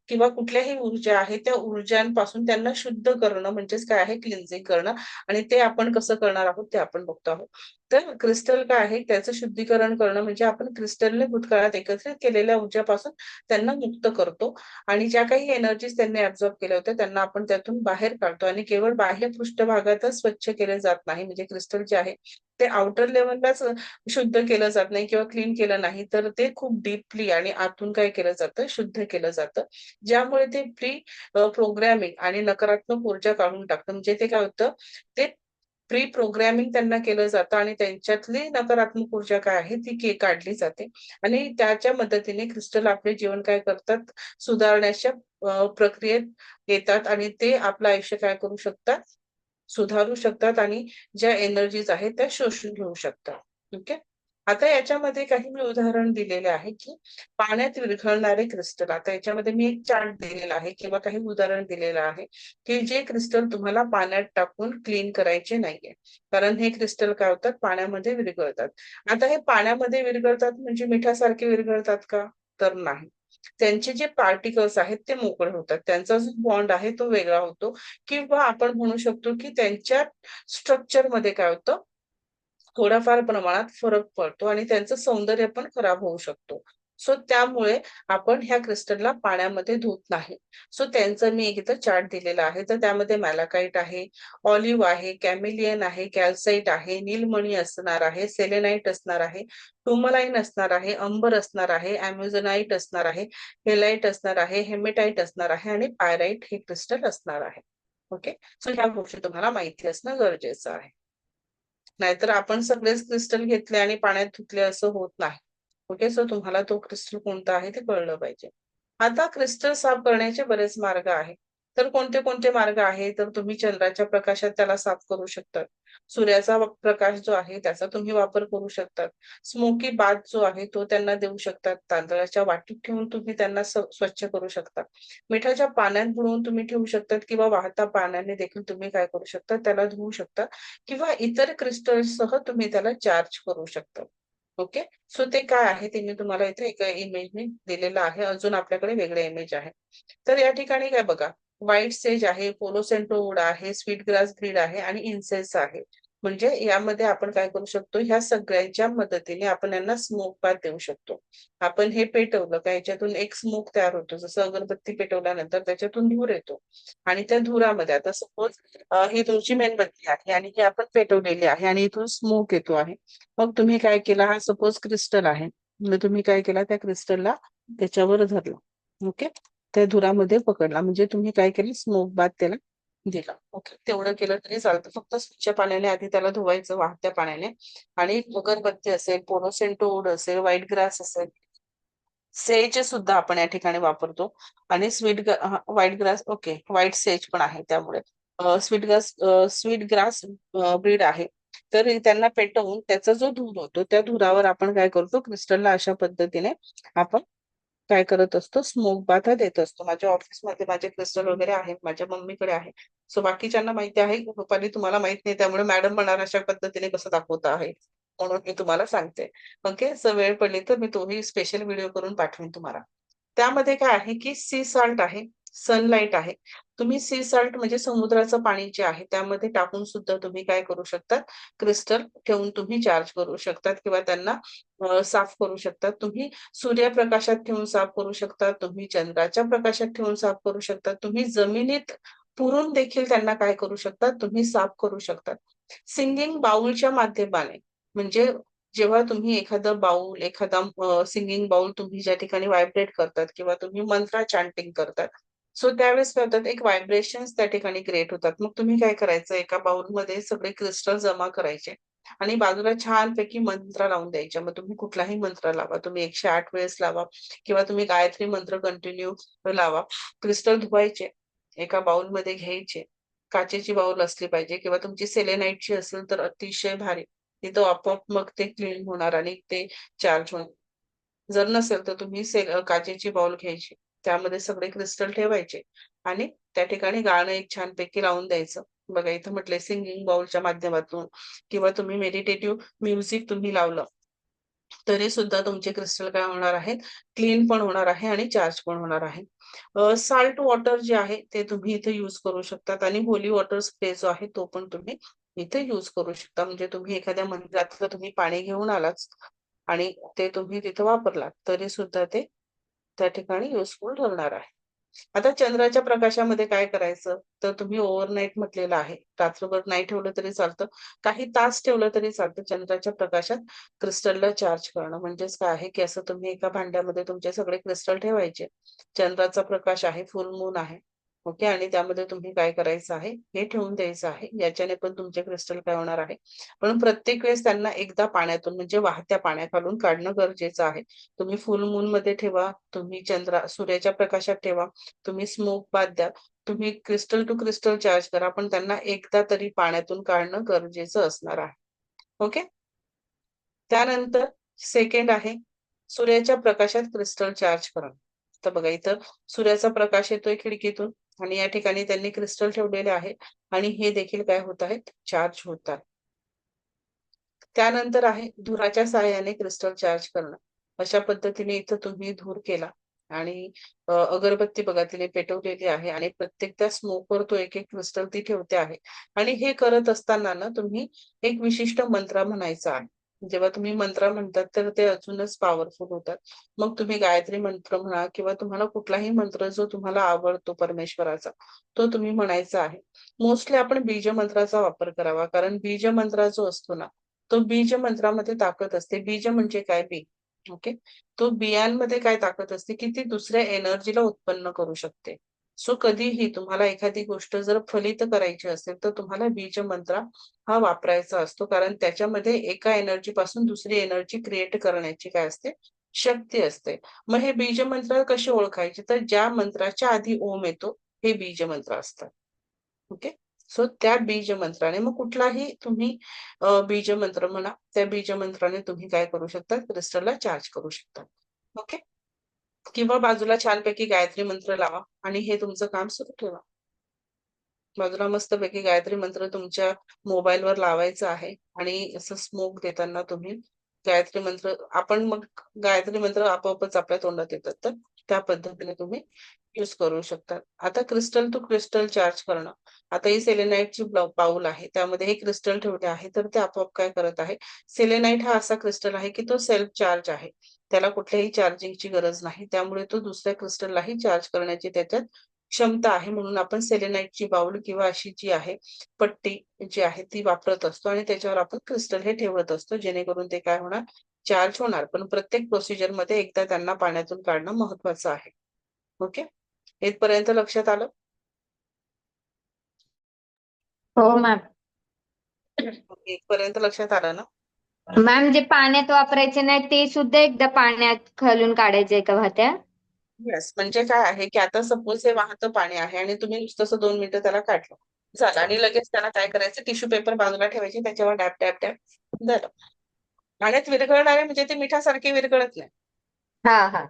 किंवा कुठल्याही ऊर्जा आहे, त्या ऊर्जांपासून त्यांना शुद्ध करणं म्हणजेच काय आहे, क्लिन्झिंग करणं. आणि ते आपण कसं करणार आहोत, ते आपण बघतो आहोत. तर क्रिस्टल काय आहे, त्याचं शुद्धीकरण करणं म्हणजे आपण क्रिस्टलने भूतकाळात एकत्रित केलेल्या ऊर्जापासून त्यांना मुक्त करतो आणि ज्या काही एनर्जीज त्यांनी ऍब्सॉर्ब केल्या होत्या, त्यांना आपण त्यातून बाहेर काढतो आणि केवळ बाह्य पृष्ठभागातच स्वच्छ केले जात नाही, म्हणजे क्रिस्टल जे आहे ते आउटर लेव्हललाच शुद्ध केलं जात नाही किंवा क्लीन केलं नाही, तर ते खूप डीपली आणि आतून काय केलं जातं, शुद्ध केलं जातं. ज्यामुळे ते प्रोग्रॅमिंग आणि नकारात्मक ऊर्जा काढून टाकतं. म्हणजे ते काय होतं, ते प्री प्रोग्रॅमिंग त्यांना केलं जातं आणि त्यांच्यातली नकारात्मक ऊर्जा काय आहे, ती काढली जाते आणि त्याच्या मदतीने क्रिस्टल आपले जीवन काय करतात, सुधारण्याच्या प्रक्रियेत येतात आणि ते आपलं आयुष्य काय करू शकतात, सुधारू शकतात आणि ज्या एनर्जीज आहेत त्या शोषून घेऊ शकतात. ओके. आता याच्यामध्ये काही मी उदाहरण दिलेले आहे, की पाण्यात विरघळणारे क्रिस्टल. आता याच्यामध्ये मी एक चार्ट दिलेला आहे किंवा काही उदाहरण दिलेलं आहे, की जे क्रिस्टल तुम्हाला पाण्यात टाकून क्लीन करायचे नाहीये. कारण हे क्रिस्टल काय होतात, पाण्यामध्ये विरघळतात. आता हे पाण्यामध्ये विरघळतात म्हणजे मिठासारखे विरघळतात का? तर नाही. त्यांचे जे पार्टिकल्स आहेत ते मोकळे होतात. त्यांचा जो बॉन्ड आहे तो वेगळा होतो किंवा आपण म्हणू शकतो, की त्यांच्या स्ट्रक्चरमध्ये काय होतं, थोड्याफार प्रमाणात फरक पडतो आणि त्यांचं सौंदर्य पण खराब होऊ शकतो. सो त्यामुळे आपण ह्या क्रिस्टलला पाण्यामध्ये धुत नाही. सो त्यांचं मी एक इथं चार्ट दिलेला आहे. तर त्यामध्ये मॅलाकाइट आहे, ऑलिव्ह आहे, कॅमेलियन आहे, कॅल्साइट आहे, नीलमणी असणार आहे, सेलेनाइट असणार आहे, टूर्मलाइन असणार आहे, अंबर असणार आहे, अॅमेझोनाइट असणार आहे, हेलाइट असणार आहे, हेमेटाइट असणार आहे आणि पायराइट हे क्रिस्टल असणार आहे. ओके. सो ह्या गोष्टी तुम्हाला माहिती असणं गरजेचं आहे. नाहीतर आपण सगळेच क्रिस्टल घेतले आणि पाण्यात धुतले असं होत नाही. ओके. सो तुम्हाला तो क्रिस्टल कोणता आहे ते कळलं पाहिजे. आता क्रिस्टल साफ करण्याचे बरेच मार्ग आहेत. तर कोणते कोणते मार्ग आहे, तर तुम्ही चंद्राच्या प्रकाशात त्याला साफ करू शकतात. सूर्याचा प्रकाश जो आहे त्याचा तुम्ही वापर करू शकतात. स्मोकी बाथ जो आहे तो त्यांना देऊ शकतात. तांदळाच्या वाटीत ठेवून तुम्ही त्यांना स्वच्छ करू शकता. मिठाच्या पाण्यात बुडवून तुम्ही ठेवू शकतात किंवा वाहत्या पाण्याने देखील तुम्ही काय करू शकता, त्याला धुवू शकता किंवा इतर क्रिस्टल्ससह तुम्ही त्याला चार्ज करू शकता. ओके. सो ते काय आहे ते मी तुम्हाला इथे एका इमेजने दिलेलं आहे. अजून आपल्याकडे वेगळे इमेज आहे. तर या ठिकाणी काय बघा, व्हाईट सेज आहे, पोलोसेंटो वूड आहे, स्वीट ग्रास ग्रीड आहे आणि इन्सेन्स आहे. म्हणजे यामध्ये आपण काय करू शकतो, ह्या सगळ्यांच्या मदतीने आपण यांना स्मोक बाथ देऊ शकतो. आपण हे पेटवलं का याच्यातून एक स्मोक तयार होतो. जसं अगरबत्ती पेटवल्यानंतर त्याच्यातून धूर येतो आणि त्या धुरामध्ये आता सपोज ही तुमची मेणबत्ती आहे आणि ही आपण पेटवलेली आहे आणि इथून स्मोक येतो आहे. मग तुम्ही काय केलं, हा सपोज क्रिस्टल आहे. मग तुम्ही काय केला, त्या क्रिस्टलला त्याच्यावर धरला. ओके. त्या धुरामध्ये पकडला म्हणजे तुम्ही काय केलं, स्मोक बाथ त्याला दिला. ओके. तेवढं केलं तरी चालतं. फक्त स्वच्छ पाण्याने आधी त्याला धुवायचं, वाहत्या पाण्याने. आणि अगरबत्ती असेल, पोलोसेंटो वूड असेल, व्हाईट ग्रास असेल, सेज सुद्धा आपण या ठिकाणी वापरतो आणि white grass, okay, white says पण आहे. त्यामुळे स्वीट ग्रास ब्रीड आहे. तर त्यांना पेटवून त्याचा जो धूर होतो त्या धुरावर आपण काय करतो, क्रिस्टलला अशा पद्धतीने आपण काय करत असतो, स्मोक बाथ देत असतो. माझ्या ऑफिसमध्ये माझे क्रिस्टल वगैरे आहेत, माझ्या मम्मीकडे आहे. सो बाकीच्यांना माहिती आहे, रुपाली तुम्हाला माहित नाही, त्यामुळे मॅडम म्हणणार अशा पद्धतीने कसं दाखवत आहे, म्हणून मी तुम्हाला सांगते. ओके, सो वेळ पडली तर मी तोही स्पेशल व्हिडिओ करून पाठवेन तुम्हाला. त्यामध्ये काय आहे की सी सॉल्ट आहे, सनलाइट आहे. तुम्ही सी सॉल्ट म्हणजे समुद्राचं पाणी जे आहे त्यामध्ये टाकून सुद्धा तुम्ही काय करू शकता, क्रिस्टल ठेवून तुम्ही चार्ज करू शकतात किंवा त्यांना साफ करू शकतात. तुम्ही सूर्यप्रकाशात ठेवून साफ करू शकता, तुम्ही चंद्राच्या प्रकाशात ठेवून साफ करू शकता, तुम्ही जमिनीत पुरून देखील त्यांना काय करू शकता, तुम्ही साफ करू शकता. सिंगिंग बाउलच्या माध्यमाने, म्हणजे जेव्हा तुम्ही एखादं बाउल, एखादा सिंगिंग बाउल तुम्ही ज्या ठिकाणी व्हायब्रेट करतात किंवा तुम्ही मंत्र चॅन्टिंग करतात, सो त्यावेळेस काय होतात, एक व्हायब्रेशन्स त्या ठिकाणी क्रिएट होतात. मग तुम्ही काय करायचं, एका बाउलमध्ये सगळे क्रिस्टल जमा करायचे आणि बाजूला छानपैकी मंत्र लावून द्यायचे. मग तुम्ही कुठलाही मंत्र लावा, तुम्ही 108 वेळेस लावा किंवा तुम्ही गायत्री मंत्र कंटिन्यू लावा. क्रिस्टल धुवायचे, एका बाउलमध्ये घ्यायचे. काचेची बाउल असली पाहिजे किंवा तुमची सेलेनाईटची असेल तर अतिशय भारी. तिथं आपोआप मग ते क्लीन होणार आणि ते चार्ज होणार. जर नसेल तर तुम्ही काचेची बाउल घ्यायची, त्यामध्ये सगळे क्रिस्टल ठेवायचे आणि त्या ठिकाणी गाणं एक छानपैकी लावून द्यायचं. बघा इथं म्हटलंय सिंगिंग बाउलच्या माध्यमातून किंवा तुम्ही मेडिटेटिव्ह म्युझिक तुम्ही लावलं तरी सुद्धा तुमचे क्रिस्टल काय होणार आहेत, क्लीन पण होणार आहे आणि चार्ज पण होणार आहे. साल्ट वॉटर जे आहे ते तुम्ही इथे यूज करू शकतात आणि होली वॉटर स्प्रे जो आहे तो पण तुम्ही इथे यूज करू शकता. म्हणजे तुम्ही एखाद्या मंदिरातलं तुम्ही पाणी घेऊन आलाच आणि ते तुम्ही तिथं वापरलात तरी सुद्धा ते त्या ठिकाणी युजफुल ठरणार आहे. आता चंद्राच्या प्रकाशामध्ये काय करायचं, तर तुम्ही ओव्हरनाईट म्हटलेलं आहे. रात्रभर नाही ठेवलं तरी चालतं, काही तास ठेवलं तरी चालतं. चंद्राच्या प्रकाशात क्रिस्टलला चार्ज करणं म्हणजेच काय आहे, की असं तुम्ही एका भांड्यामध्ये तुमचे सगळे क्रिस्टल ठेवायचे. चंद्राचा प्रकाश आहे, फुल मून आहे. ओके, आणि त्यामध्ये तुम्ही काय करायचं आहे, हे ठेवून द्यायचं आहे. याच्याने पण तुमचे क्रिस्टल काय होणार आहे, पण प्रत्येक वेळेस त्यांना एकदा पाण्यातून म्हणजे वाहत्या पाण्याखालून काढणं गरजेचं आहे. तुम्ही फुल मून मध्ये ठेवा, तुम्ही सूर्याच्या प्रकाशात ठेवा, तुम्ही स्मोक बाथ द्या, तुम्ही क्रिस्टल टू क्रिस्टल चार्ज करा, पण त्यांना एकदा तरी पाण्यातून काढणं गरजेचं असणार आहे. ओके, त्यानंतर सेकंड आहे सूर्याच्या प्रकाशात क्रिस्टल चार्ज करणं. तर बघा इथं सूर्याचा प्रकाश येतोय खिडकीतून आणि या ठिकाणी त्यांनी क्रिस्टल ठेवलेले आहे आणि हे देखील काय होत आहेत, चार्ज होतात. त्यानंतर आहे धुराच्या सहाय्याने क्रिस्टल चार्ज करणं. अशा पद्धतीने इथं तुम्ही धूर केला आणि अगरबत्ती बघा तिने पेटवलेली आहे आणि प्रत्येक त्या स्मोकवर तो एक क्रिस्टल ती ठेवते आहे आणि हे करत असताना ना तुम्ही एक विशिष्ट मंत्र म्हणायचा आहे. जेव्हा तुम्ही मंत्र म्हणतात तर ते अजूनच पॉवरफुल होतात. मग तुम्ही गायत्री मंत्र म्हणा किंवा तुम्हाला कुठलाही मंत्र जो तुम्हाला आवडतो परमेश्वराचा तो तुम्ही म्हणायचा आहे. मोस्टली आपण बीज मंत्राचा वापर करावा, कारण बीज मंत्र जो असतो ना तो बीज मंत्रामध्ये ताकद असते. बीज म्हणजे काय, बी. ओके, तो बियांमध्ये काय ताकद असते, की ती दुसऱ्या एनर्जीला उत्पन्न करू शकते. सो कधीही तुम्हाला एखादी गोष्ट जर फलित करायची असेल तर तुम्हाला बीज मंत्र हा वापरायचा असतो, कारण त्याच्यामध्ये एका एनर्जी पासून दुसरी एनर्जी क्रिएट करण्याची काय असते, शक्ती असते. मग हे बीज मंत्र कसे ओळखायचे, तर ज्या मंत्राच्या आधी ओम येतो हे बीज मंत्र असतात. ओके, सो त्या बीज मंत्राने मग कुठलाही तुम्ही बीज मंत्र म्हणा, त्या बीज मंत्राने तुम्ही काय करू शकता, क्रिस्टलला चार्ज करू शकता. ओके, किंवा बाजूला छानपैकी गायत्री मंत्र लावा आणि हे तुमचं काम सुरू ठेवा. बाजूला मस्तपैकी गायत्री मंत्र तुमच्या मोबाईलवर लावायचा आहे आणि असं स्मोक देताना तुम्ही गायत्री मंत्र, आपण मग गायत्री मंत्र आपोआपच आपल्या तोंडात येतात, तर त्या पद्धतीने तुम्ही यूज करू शकता. आता क्रिस्टल टू क्रिस्टल चार्ज करणं. आता ही सेलेनाईटची बाउल आहे, त्यामध्ये हे क्रिस्टल ठेवले आहे, तर ते आपोआप काय करत आहे, सेलेनाईट हा असा क्रिस्टल आहे की तो सेल्फ चार्ज आहे. त्याला कुठल्याही चार्जिंगची गरज नाही, त्यामुळे तो दुसऱ्या क्रिस्टललाही चार्ज करण्याची त्याच्यात क्षमता आहे. म्हणून आपण सेलेनाईटची बाउल किंवा अशी जी आहे पट्टी जी आहे ती वापरत असतो आणि त्याच्यावर आपण क्रिस्टल हे ठेवत असतो, जेणेकरून ते काय होणार, चार्ज होणार. पण प्रत्येक प्रोसिजर मध्ये एकदा त्यांना पाण्यातून काढणं महत्वाचं आहे. ओके, इथपर्यंत लक्षात आलं? हो मॅम. ओके, इथपर्यंत लक्षात आलं ना? मॅम जे पाण्यात वापरायचे नाही ते सुद्धा एकदा पाण्यात घालून काढायचंय का वाहत्या? येस, म्हणजे काय आहे की आता सपोज हे वाहतं पाणी आहे आणि तुम्ही नुसतं 2 मिनिटं त्याला काढलं झालं आणि लगेच त्याला काय करायचं, टिश्यू पेपर बाजूला ठेवायची, त्याच्यावर डॅप डॅप डॅप झालं. पाण्यात विरघळणारे म्हणजे ते मिठासारखे विरघळत नाही. हा हा.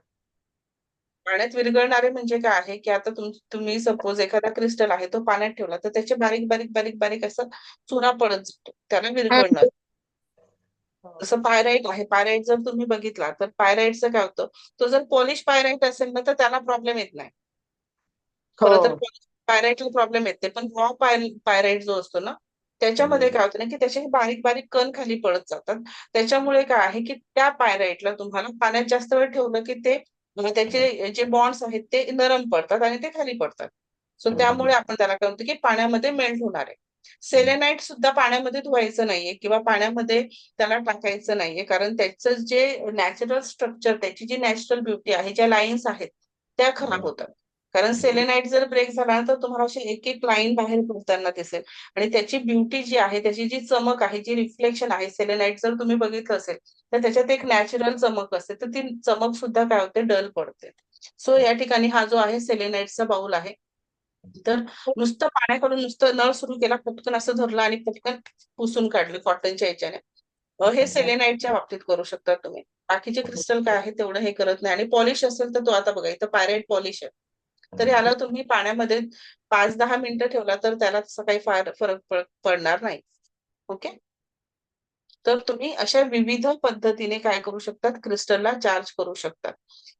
पाण्यात विरघळणारे म्हणजे काय आहे, की आता तुम्ही सपोज एखादा क्रिस्टल आहे तो पाण्यात ठेवला तर त्याचे बारीक बारीक बारीक बारीक असं चुना पडत जातो, त्याला विरघळणं. जसं पायराईट आहे, पायराईट जर तुम्ही बघितला तर पायराईटचं काय होतं, तो जर पॉलिश पायराईट असेल ना तर त्याला प्रॉब्लेम येत नाही. खरं तर हो. पायराईटला प्रॉब्लेम येते, पण रॉ पायराईट जो असतो ना त्याच्यामध्ये काय होतं ना, की त्याचे बारीक बारीक कण खाली पडत जातात. त्याच्यामुळे काय आहे, की त्या पायराईटला तुम्हाला पाण्यात जास्त वेळ ठेवलं की ते त्याचे जे बॉन्ड्स आहेत ते नरम पडतात आणि ते खाली पडतात. सो त्यामुळे आपण त्याला काय म्हणतो, की पाण्यामध्ये मेल्ट होणार आहे. सेलेनाइट सुद्धा पाण्यामध्ये धुवायचं नाहीये किंवा पाण्यामध्ये त्याला टाकायचं नाहीये, कारण त्याचं जे नॅचरल स्ट्रक्चर, त्याची जी नॅचरल ब्युटी आहे, ज्या लाईन्स आहेत त्या खराब होतात. कारण सेलेनाइट जर ब्रेक झाला तर तुम्हाला अशी एक एक लाईन बाहेर पडताना दिसेल आणि त्याची ब्युटी जी आहे, त्याची जी चमक आहे, जी रिफ्लेक्शन आहे, सेलेनाइट जर तुम्ही बघितलं असेल तर त्याच्यात एक नॅचरल चमक असते, तर ती चमक सुद्धा काय होते, डल पडते. सो या ठिकाणी हा जो आहे सेलेनाइटचा बाउल आहे. तर नुसतं पाण्याकडून नुसतं नळ सुरू केला, पटकन असं धरलं आणि पटकन पुसून काढलं कॉटनच्या याच्याने. हे सेलेनाइटच्या बाबतीत करू शकता तुम्ही. बाकीचे क्रिस्टल काय आहे तेवढं हे करत नाही. आणि पॉलिश असेल तर तो आता बघा इथं पायराईट पॉलिश आहे, तर याला तुम्ही पाण्यामध्ये 5-10 मिनिटं ठेवला तर त्याला तसा काही फार फरक पडणार नाही. ओके. तर तुम्ही अशा विविध पद्धतीने काय करू शकतात, क्रिस्टलला चार्ज करू शकतात.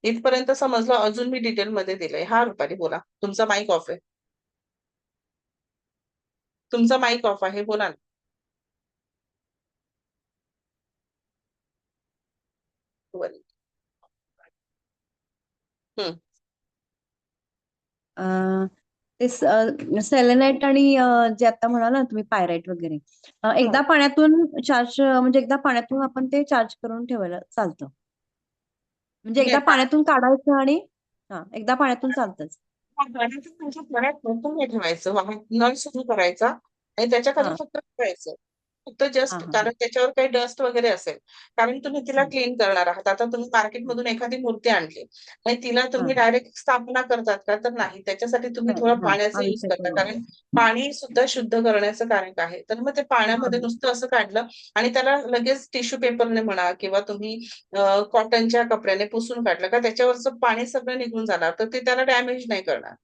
इथपर्यंत समजलं. अजून मी डिटेलमध्ये दिलंय. हा रुपाली बोला, तुमचा माईक ऑफ आहे. तुमचा माईक ऑफ आहे, बोला ना. वर. हम्म. ते सेलेनाइट आणि जे आता म्हणाला ना तुम्ही पायराईट वगैरे एकदा पाण्यातून चार्ज म्हणजे एकदा पाण्यातून आपण ते चार्ज करून ठेवायला चालतं. म्हणजे एकदा पाण्यातून काढायचं आणि एकदा पाण्यातून चालतंच. पाण्याचं म्हणजे पाण्यात नको नाही ठेवायचं, नळ सुरू करायचा आणि त्याच्या खाली हा फक्त ठेवायचं. फक्त हा जस्ट हा कारण त्याच्यावर काही डस्ट वगैरे असेल, कारण तुम्ही तिला हम्म, क्लीन करणार आहात. आता तुम्ही मार्केटमधून एखादी मूर्ती आणली आणि तिला हा तुम्ही डायरेक्ट स्थापना करतात का, तर नाही. त्याच्यासाठी तुम्ही नाही, थोडं हा पाण्याचा युज अभिषेक करता, वगैरे. कारण पाणी सुद्धा शुद्ध करण्याचं कारक आहे. तर मग ते पाण्यामध्ये नुसतं असं काढलं आणि त्याला लगेच टिश्यू पेपरने म्हणा किंवा तुम्ही कॉटनच्या कपड्याने पुसून काढलं का त्याच्यावरचं पाणी सगळं निघून जाणार, तर ते त्याला डॅमेज नाही करणार.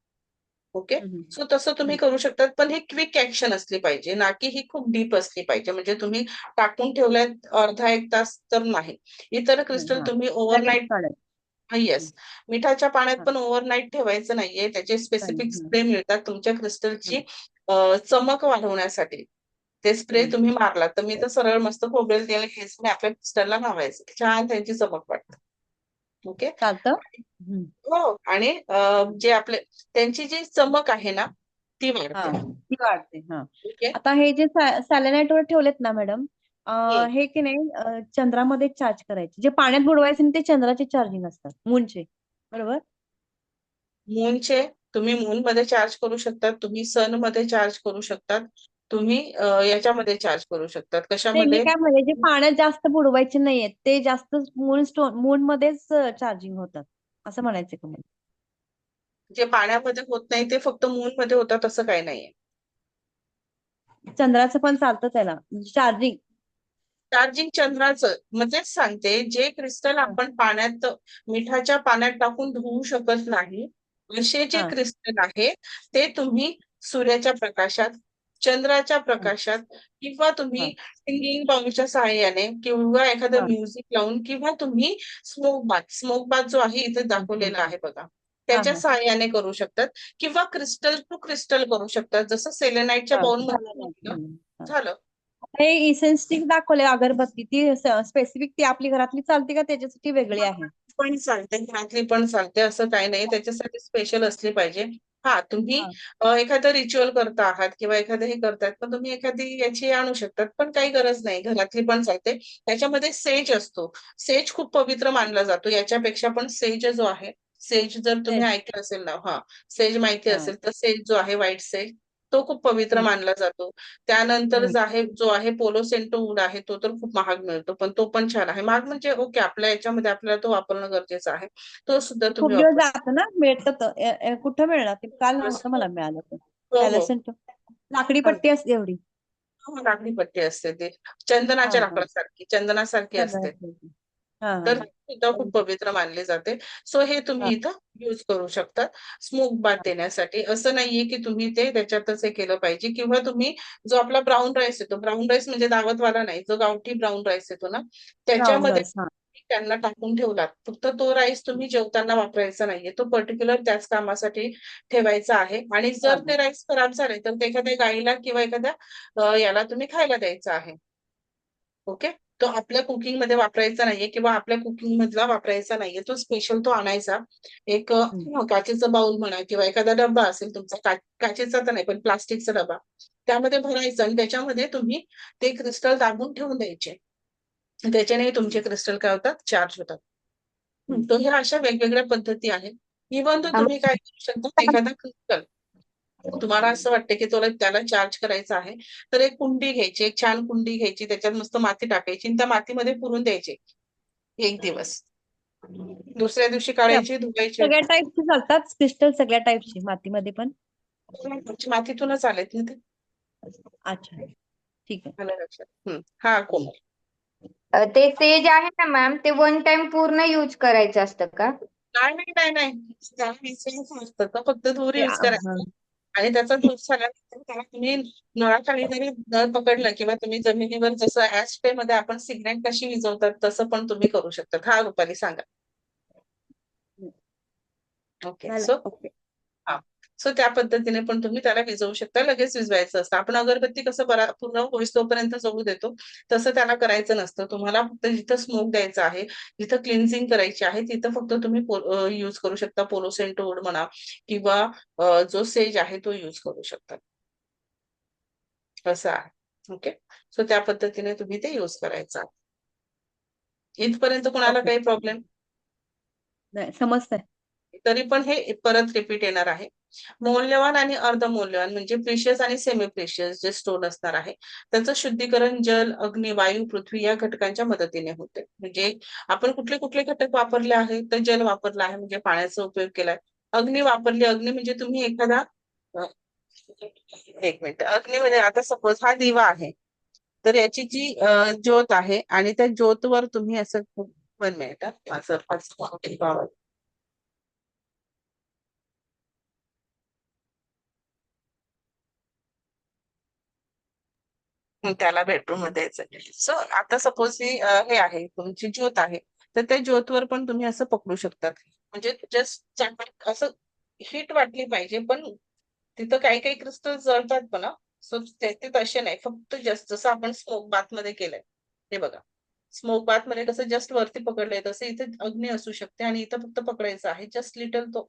ओके. हम्म, सो तसं तुम्ही करू शकता, पण ही क्विक ऍक्शन असली पाहिजे, ना की ही खूप डीप असली पाहिजे. म्हणजे तुम्ही टाकून ठेवल्यात अर्धा एक तास तर नाही. इतर क्रिस्टल हा तुम्ही लगेच ओव्हरनाईट. काढायचं. येस. मिठाच्या पाण्यात हा, पण ओव्हरनाईट ठेवायचं नाहीये. त्याचे स्पेसिफिक चालेल. स्प्रे मिळतात तुमच्या क्रिस्टलची हम्म, चमक वाढवण्यासाठी. ते स्प्रे हम्म. तुम्ही मारलात तर मी तर सरळ मस्त खोबरेल तेल घ्यायचं आणि आपल्या क्रिस्टलला लावायचं, छान त्यांची चमक वाटते. ओके. चालतं. हम्म. हो. आणि जे आपले त्यांची जी चमक आहे ना ती हा वाढते. ती वाढते. हा ओके. आता हे जे सॅलेनाइट वर ठेवलेत ना मॅडम, हम्म. हे की नाही चंद्रामध्ये चार्ज करायचे. जे पाण्यात बुडवायचे ना ते चंद्राचे चार्जिंग असतात, मूनचे. बरोबर. मूनचे तुम्ही मून मध्ये चार्ज करू शकतात, तुम्ही सन मध्ये चार्ज करू शकतात, तुम्ही याच्यामध्ये चार्ज करू शकतात. नाही मी कशामध्ये? काय म्हणले, जे पाण्यात जास्त बुडवायचे नाहीयेत ते जास्त मून मध्येच चार्जिंग होतात असं म्हणायचं का मला? जे पाण्यामध्ये होत नाही ते फक्त मून मध्ये होतात असं काही नाहीये. चंद्राचं पण चालतं त्याला चार्जिंग. चार्जिंग चंद्राचं म्हणजेच सांगते, जे क्रिस्टल हा आपण पाण्यात मिठाच्या पाण्यात टाकून धुवू शकत नाही असे जे हा क्रिस्टल आहे ते तुम्ही सूर्याच्या प्रकाशात, चंद्राच्या हा प्रकाशात किंवा हा तुम्ही सिंगिंग बाउलच्या सहाय्याने किंवा एखादं हा म्युझिक लावून किंवा तुम्ही स्मोक बाथ जो आहे इथे दाखवलेला आहे बघा, हा त्याच्या हा सहाय्याने करू शकतात किंवा क्रिस्टल टू क्रिस्टल करू शकतात. जसं सेलेनाइटच्या हा बाउल झालं मध्ये हा. झालं. हे इसेन्स स्टिक दाखवले अगरबत्ती, ती स्पेसिफिक ती आपली घरातली चालते का त्याच्यासाठी वेगळी आहे? पण चालते, घरातली पण चालते, असं काही नाही. त्याच्यासाठी स्पेशल असली पाहिजे. हा तुम्ही हा एखादं रिच्युअल करता आहात किंवा एखादं हे करतायत पण तुम्ही एखादी याची आणू शकतात, पण काही गरज नाही, घरातली पण चालते. त्याच्यामध्ये सेज असतो. सेज खूप पवित्र मानला जातो. याच्यापेक्षा पण सेज जो आहे, सेज जर तुम्ही तेच. ऐकलं असेल ना, हा सेज माहिती हा असेल तर सेज जो आहे, व्हाईट सेज, तो खूप पवित्र हम्म, मानला जातो. त्यानंतर हम्म. जो आहे पोलोसेंटो वूड आहे, तो तर खूप महाग मिळतो, पण तो पण छान आहे. महाग म्हणजे ओके, आपल्या याच्यामध्ये आपल्याला तो वापरणं गरजेचं आहे. तो सुद्धा खूप तुम्ही दिवस वापरू जात ना, मिळतं तर कुठं मिळणार ते? काल नव्हतं शकता. मला मिळालं ते. हो पॅलेस हो. सेंटर लाकडी पट्टी असते एवढी. हो, लाकडी पट्टी असते ती, हा चंदनाच्या हा लाकडासारखी, चंदनासारखी असते. चंद्राची. हा तर हा ते सुद्धा खूप पवित्र मानले जाते. सो हे तुम्ही इथं यूज करू शकता स्मोक बाथ देण्यासाठी. असं नाहीये की तुम्ही ते त्याच्यातच हे केलं पाहिजे, किंवा तुम्ही जो आपला ब्राऊन राईस येतो, ब्राऊन राईस म्हणजे दावतवाला नाही, जो गावठी ब्राऊन राईस येतो ना, ब्राऊन त्याच्यामध्ये राईस. हा त्यांना टाकून ठेवलात. फक्त तो राईस तुम्ही जेवताना वापरायचा नाहीये. तो पर्टिक्युलर त्याच कामासाठी ठेवायचा आहे. आणि जर ते राईस खराब झाले तर ते एखाद्या गाईला किंवा एखाद्या याला तुम्ही खायला द्यायचं आहे. ओके. तो आपल्या कुकिंग मध्ये वापरायचा नाहीये, किंवा आपल्या कुकिंग मधला वापरायचा नाहीये. तो स्पेशल तो आणायचा. एक काचेचा बाउल म्हणा, किंवा एखादा डब्बा असेल तुमचा, काचेचा तर नाही पण प्लास्टिकचा डबा, त्यामध्ये भरायचं आणि त्याच्यामध्ये तुम्ही ते क्रिस्टल दाबून ठेवून द्यायचे. त्याच्याने तुमचे क्रिस्टल काय होतात, चार्ज होतात. तर ह्या अशा वेगवेगळ्या पद्धती आहेत. इव्हन तर तुम्ही काय करू शकता, एखादा क्रिस्टल तुम्हाला असं वाटतं की त्याला चार्ज करायचं आहे, तर एक कुंडी घ्यायची, एक छान कुंडी घ्यायची, त्याच्यात मस्त माती टाकायची आणि त्या मातीमध्ये पुरून द्यायचे 1 दिवस. दुसऱ्या दिवशी काढायची, धुवायची. सगळ्या टाईपची चालतात क्रिस्टल, सगळ्या टाईपची मातीमध्ये पण. मातीतूनच आलेत ना ते. अच्छा ठीक आहे. आलं लक्षात. हा कोमल. ते सेज आहे ना मॅम, ते वन टाइम पूर्ण यूज करायचं असतं का? नाही. त्याला विचारायचं नसतं, तर फक्त धूर ते यूज करायचा. आणि त्याचा धूर झाल्यानंतर त्याला तुम्ही नळाखाली जरी नळ पकडलं, किंवा तुम्ही जमिनीवर जसं ऍशट्रे मध्ये आपण सिगरेट कशी विझवतात तसं पण तुम्ही करू शकता. हा रुपाली सांगा. ओके. झालं. सो सो त्या पद्धतीने पण तुम्ही त्याला विझवू शकता. लगेच विझवायचं असतं. आपण अगरबत्ती कसं पूर्ण होईस तोपर्यंत जळू देतो, तसं त्याला करायचं नसतं. तुम्हाला फक्त जिथं स्मोक द्यायचा आहे, जिथं क्लिन्झिंग करायची आहे, तिथं फक्त तुम्ही यूज करू शकता. पोलोसेंट वूड म्हणा, किंवा जो सेज आहे तो यूज करू शकता. असं आहे. ओके. सो त्या पद्धतीने तुम्ही ते यूज करायचं आहे. इथपर्यंत कोणाला ओके. काही प्रॉब्लेम? नाही समजतंय. तरी पण हे परत रिपीट येणार आहे. मौल्यवान आणि अर्धमौल्यवान म्हणजे प्रिशियस आणि सेमी प्रिशियस जे स्टोन असणार आहे, त्याचं शुद्धीकरण जल, अग्नी, वायू, पृथ्वी या घटकांच्या मदतीने होते. म्हणजे आपण कुठले कुठले घटक वापरले आहेत, तर जल वापरलं आहे म्हणजे पाण्याचा उपयोग केलाय. अग्नी वापरली, अग्नी म्हणजे तुम्ही एखादा अ, एक मिनिट, अग्नी म्हणजे आता सपोज हा दिवा आहे, तर याची जी ज्योत आहे आणि त्या ज्योतवर तुम्ही असं 1 मिनिट माझं त्याला बेडरूम मध्ये द्यायचं. सो आता सपोज हे आहे तुमची ज्योत आहे, तर त्या ज्योतवर पण तुम्ही असं पकडू शकतात. म्हणजे जस्ट असं हिट वाटली पाहिजे, पण तिथं काही काही क्रिस्टल जळतात पण. सो ते तसे नाही, फक्त जस्ट जसं आपण स्मोक बाथ मध्ये केलंय. हे बघा, स्मोक बाथ मध्ये कसं जस्ट वरती पकडलंय, तसं इथे अग्नी असू शकते आणि इथं फक्त पकडायचं आहे. जस्ट लिटल तो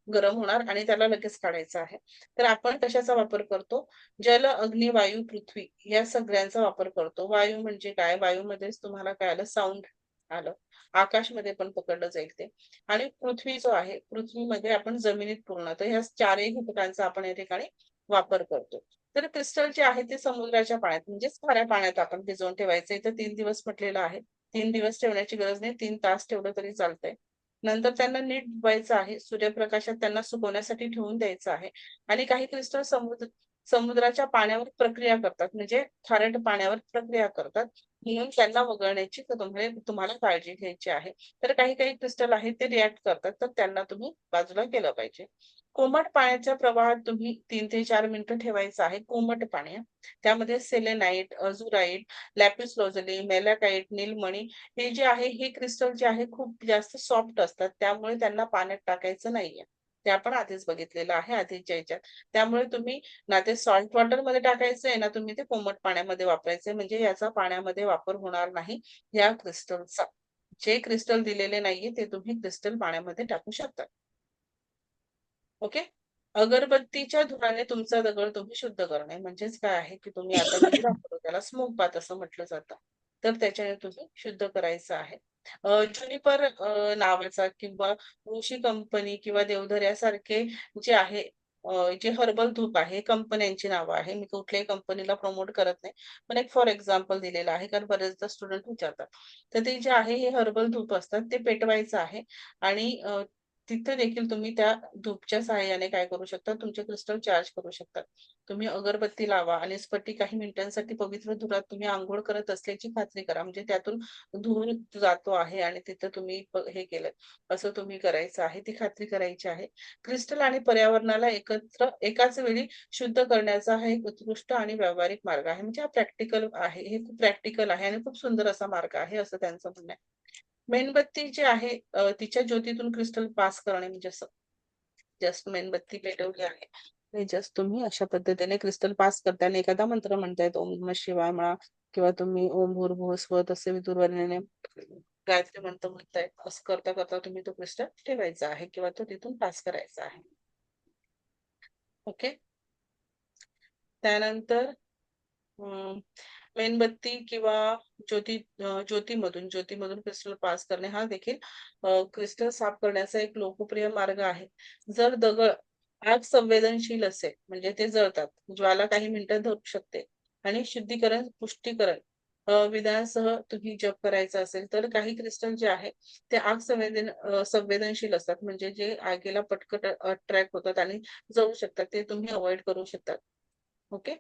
गरम होणार आणि त्याला लगेच काढायचा आहे. तर आपण कशाचा वापर करतो? जल, अग्नी, वायू, पृथ्वी या सगळ्यांचा वापर करतो. वायू म्हणजे काय? वायूमध्येच तुम्हाला काय आलं? साऊंड आलं. आकाशमध्ये पण पकडलं जाईल ते. आणि पृथ्वी जो आहे, पृथ्वीमध्ये आपण जमिनीत पूर्ण. तर ह्या चारही घटकांचा आपण या ठिकाणी वापर करतो. तर क्रिस्टल जे आहे ते समुद्राच्या पाण्यात म्हणजेच खाऱ्या पाण्यात आपण भिजवून ठेवायचं. इथं 3 दिवस म्हटलेलं आहे. 3 दिवस ठेवण्याची गरज नाही, 3 तास ठेवलं तरी चालतंय. नंतर त्यांना नीट धुवायचं आहे. सूर्यप्रकाशात त्यांना सुकवण्यासाठी ठेवून द्यायचं आहे. आणि काही क्रिस्टल समुद्राच्या पाण्यावर प्रक्रिया करतात, म्हणजे खारट पाण्यावर प्रक्रिया करतात. म्हणून त्यांना वगळण्याची तुम्हाला काळजी घ्यायची आहे. तर काही काही क्रिस्टल आहेत ते रिॲक्ट करतात, तर त्यांना तुम्ही बाजूला केलं पाहिजे. कोमट पाण्याच्या प्रवाहात तुम्ही 3 ते 4 मिनिटं ठेवायचं आहे. कोमट पाणी त्यामध्ये selenite, अझुराइट, lapis lazuli, malachite, Neelmani हे जे आहे, हे क्रिस्टल जे आहे खूप जास्त सॉफ्ट असतात. त्यामुळे त्यांना पाण्यात टाकायचं नाहीये. ते आपण आधीच बघितलेलं आहे आधीच्या ह्याच्यात. त्यामुळे तुम्ही ना ते सॉल्ट वॉटर मध्ये टाकायचंय, ना तुम्ही ते कोमट पाण्यामध्ये वापरायचंय. म्हणजे याचा पाण्यामध्ये वापर होणार नाही या क्रिस्टलचा. जे क्रिस्टल दिलेले नाहीये ते तुम्ही क्रिस्टल पाण्यामध्ये टाकू शकता. ओके. अगरबत्तीच्या धुराने तुमचा दगड तुम्ही शुद्ध करणे. म्हणजेच काय आहे की तुम्ही आता मी दाखवतो त्याला स्मोक बाथ असं म्हटलं जातं. तर त्याच्याने तुम्ही शुद्ध करायचं आहे. ज्युनिपर नावाचा किंवा ऋषी कंपनी किंवा देवधर यासारखे जे आहे, जे हर्बल धूप आहे, कंपन्यांची नावं आहे. मी कुठल्याही कंपनीला प्रमोट करत नाही, पण एक फॉर एक्झाम्पल दिलेलं आहे, कारण बरेचदा स्टुडंट विचारतात. तर ते जे आहे हे हर्बल धूप असतात, ते पेटवायचं आहे आणि तिथे देखील तुम्ही त्या धूपच्या सहाय्याने काय करू शकता, तुमचे क्रिस्टल चार्ज करू शकता. तुम्ही अगरबत्ती लावा आणि स्फटिक काही मिनिटांसाठी पवित्र धुरात तुम्ही अंघोळ करत असल्याची खात्री करा. म्हणजे त्यातून धूर जातो आहे आणि तिथं तुम्ही हे केलं असं तुम्ही करायचं आहे. ती खात्री करायची आहे. क्रिस्टल आणि पर्यावरणाला एकत्र एकाच वेळी शुद्ध करण्याचा हा एक उत्कृष्ट आणि व्यावहारिक मार्ग आहे. म्हणजे हा प्रॅक्टिकल आहे. हे खूप प्रॅक्टिकल आहे आणि खूप सुंदर असा मार्ग आहे असं त्यांचं म्हणणं आहे. मेणबत्ती जी आहे तिच्या ज्योतीतून क्रिस्टल पास करणे म्हणजे असं जस्ट मेणबत्ती पेटवली आहे. आणि जस्ट तुम्ही अशा पद्धतीने क्रिस्टल पास करताना एखादा मंत्र म्हणतायत ओम नमः शिवाय म्हणा किंवा तुम्ही ओम भूर्भुवः स्वः तस्य विदुर्वरेण्यम गायत्री मंत्र म्हणताय. असं करता करता तुम्ही तो क्रिस्टल ठेवायचा आहे किंवा तो तिथून पास करायचा आहे. ओके. त्यानंतर मेणबत्ती किंवा ज्योतीमधून क्रिस्टल पास करणे हा देखील क्रिस्टल साफ करण्याचा एक लोकप्रिय मार्ग आहे. जर दगड आग संवेदनशील असेल म्हणजे ते जळतात, ज्वाला काही मिनिटं धरू शकते आणि शुद्धीकरण पुष्टीकरण विधानासह तुम्ही जप करायचा असेल तर काही क्रिस्टल जे आहे ते आग संवेदनशील असतात. म्हणजे जे आगीला पटकन अट्रॅक्ट होतात आणि जळू शकतात, ते तुम्ही अवॉइड करू शकतात. ओके.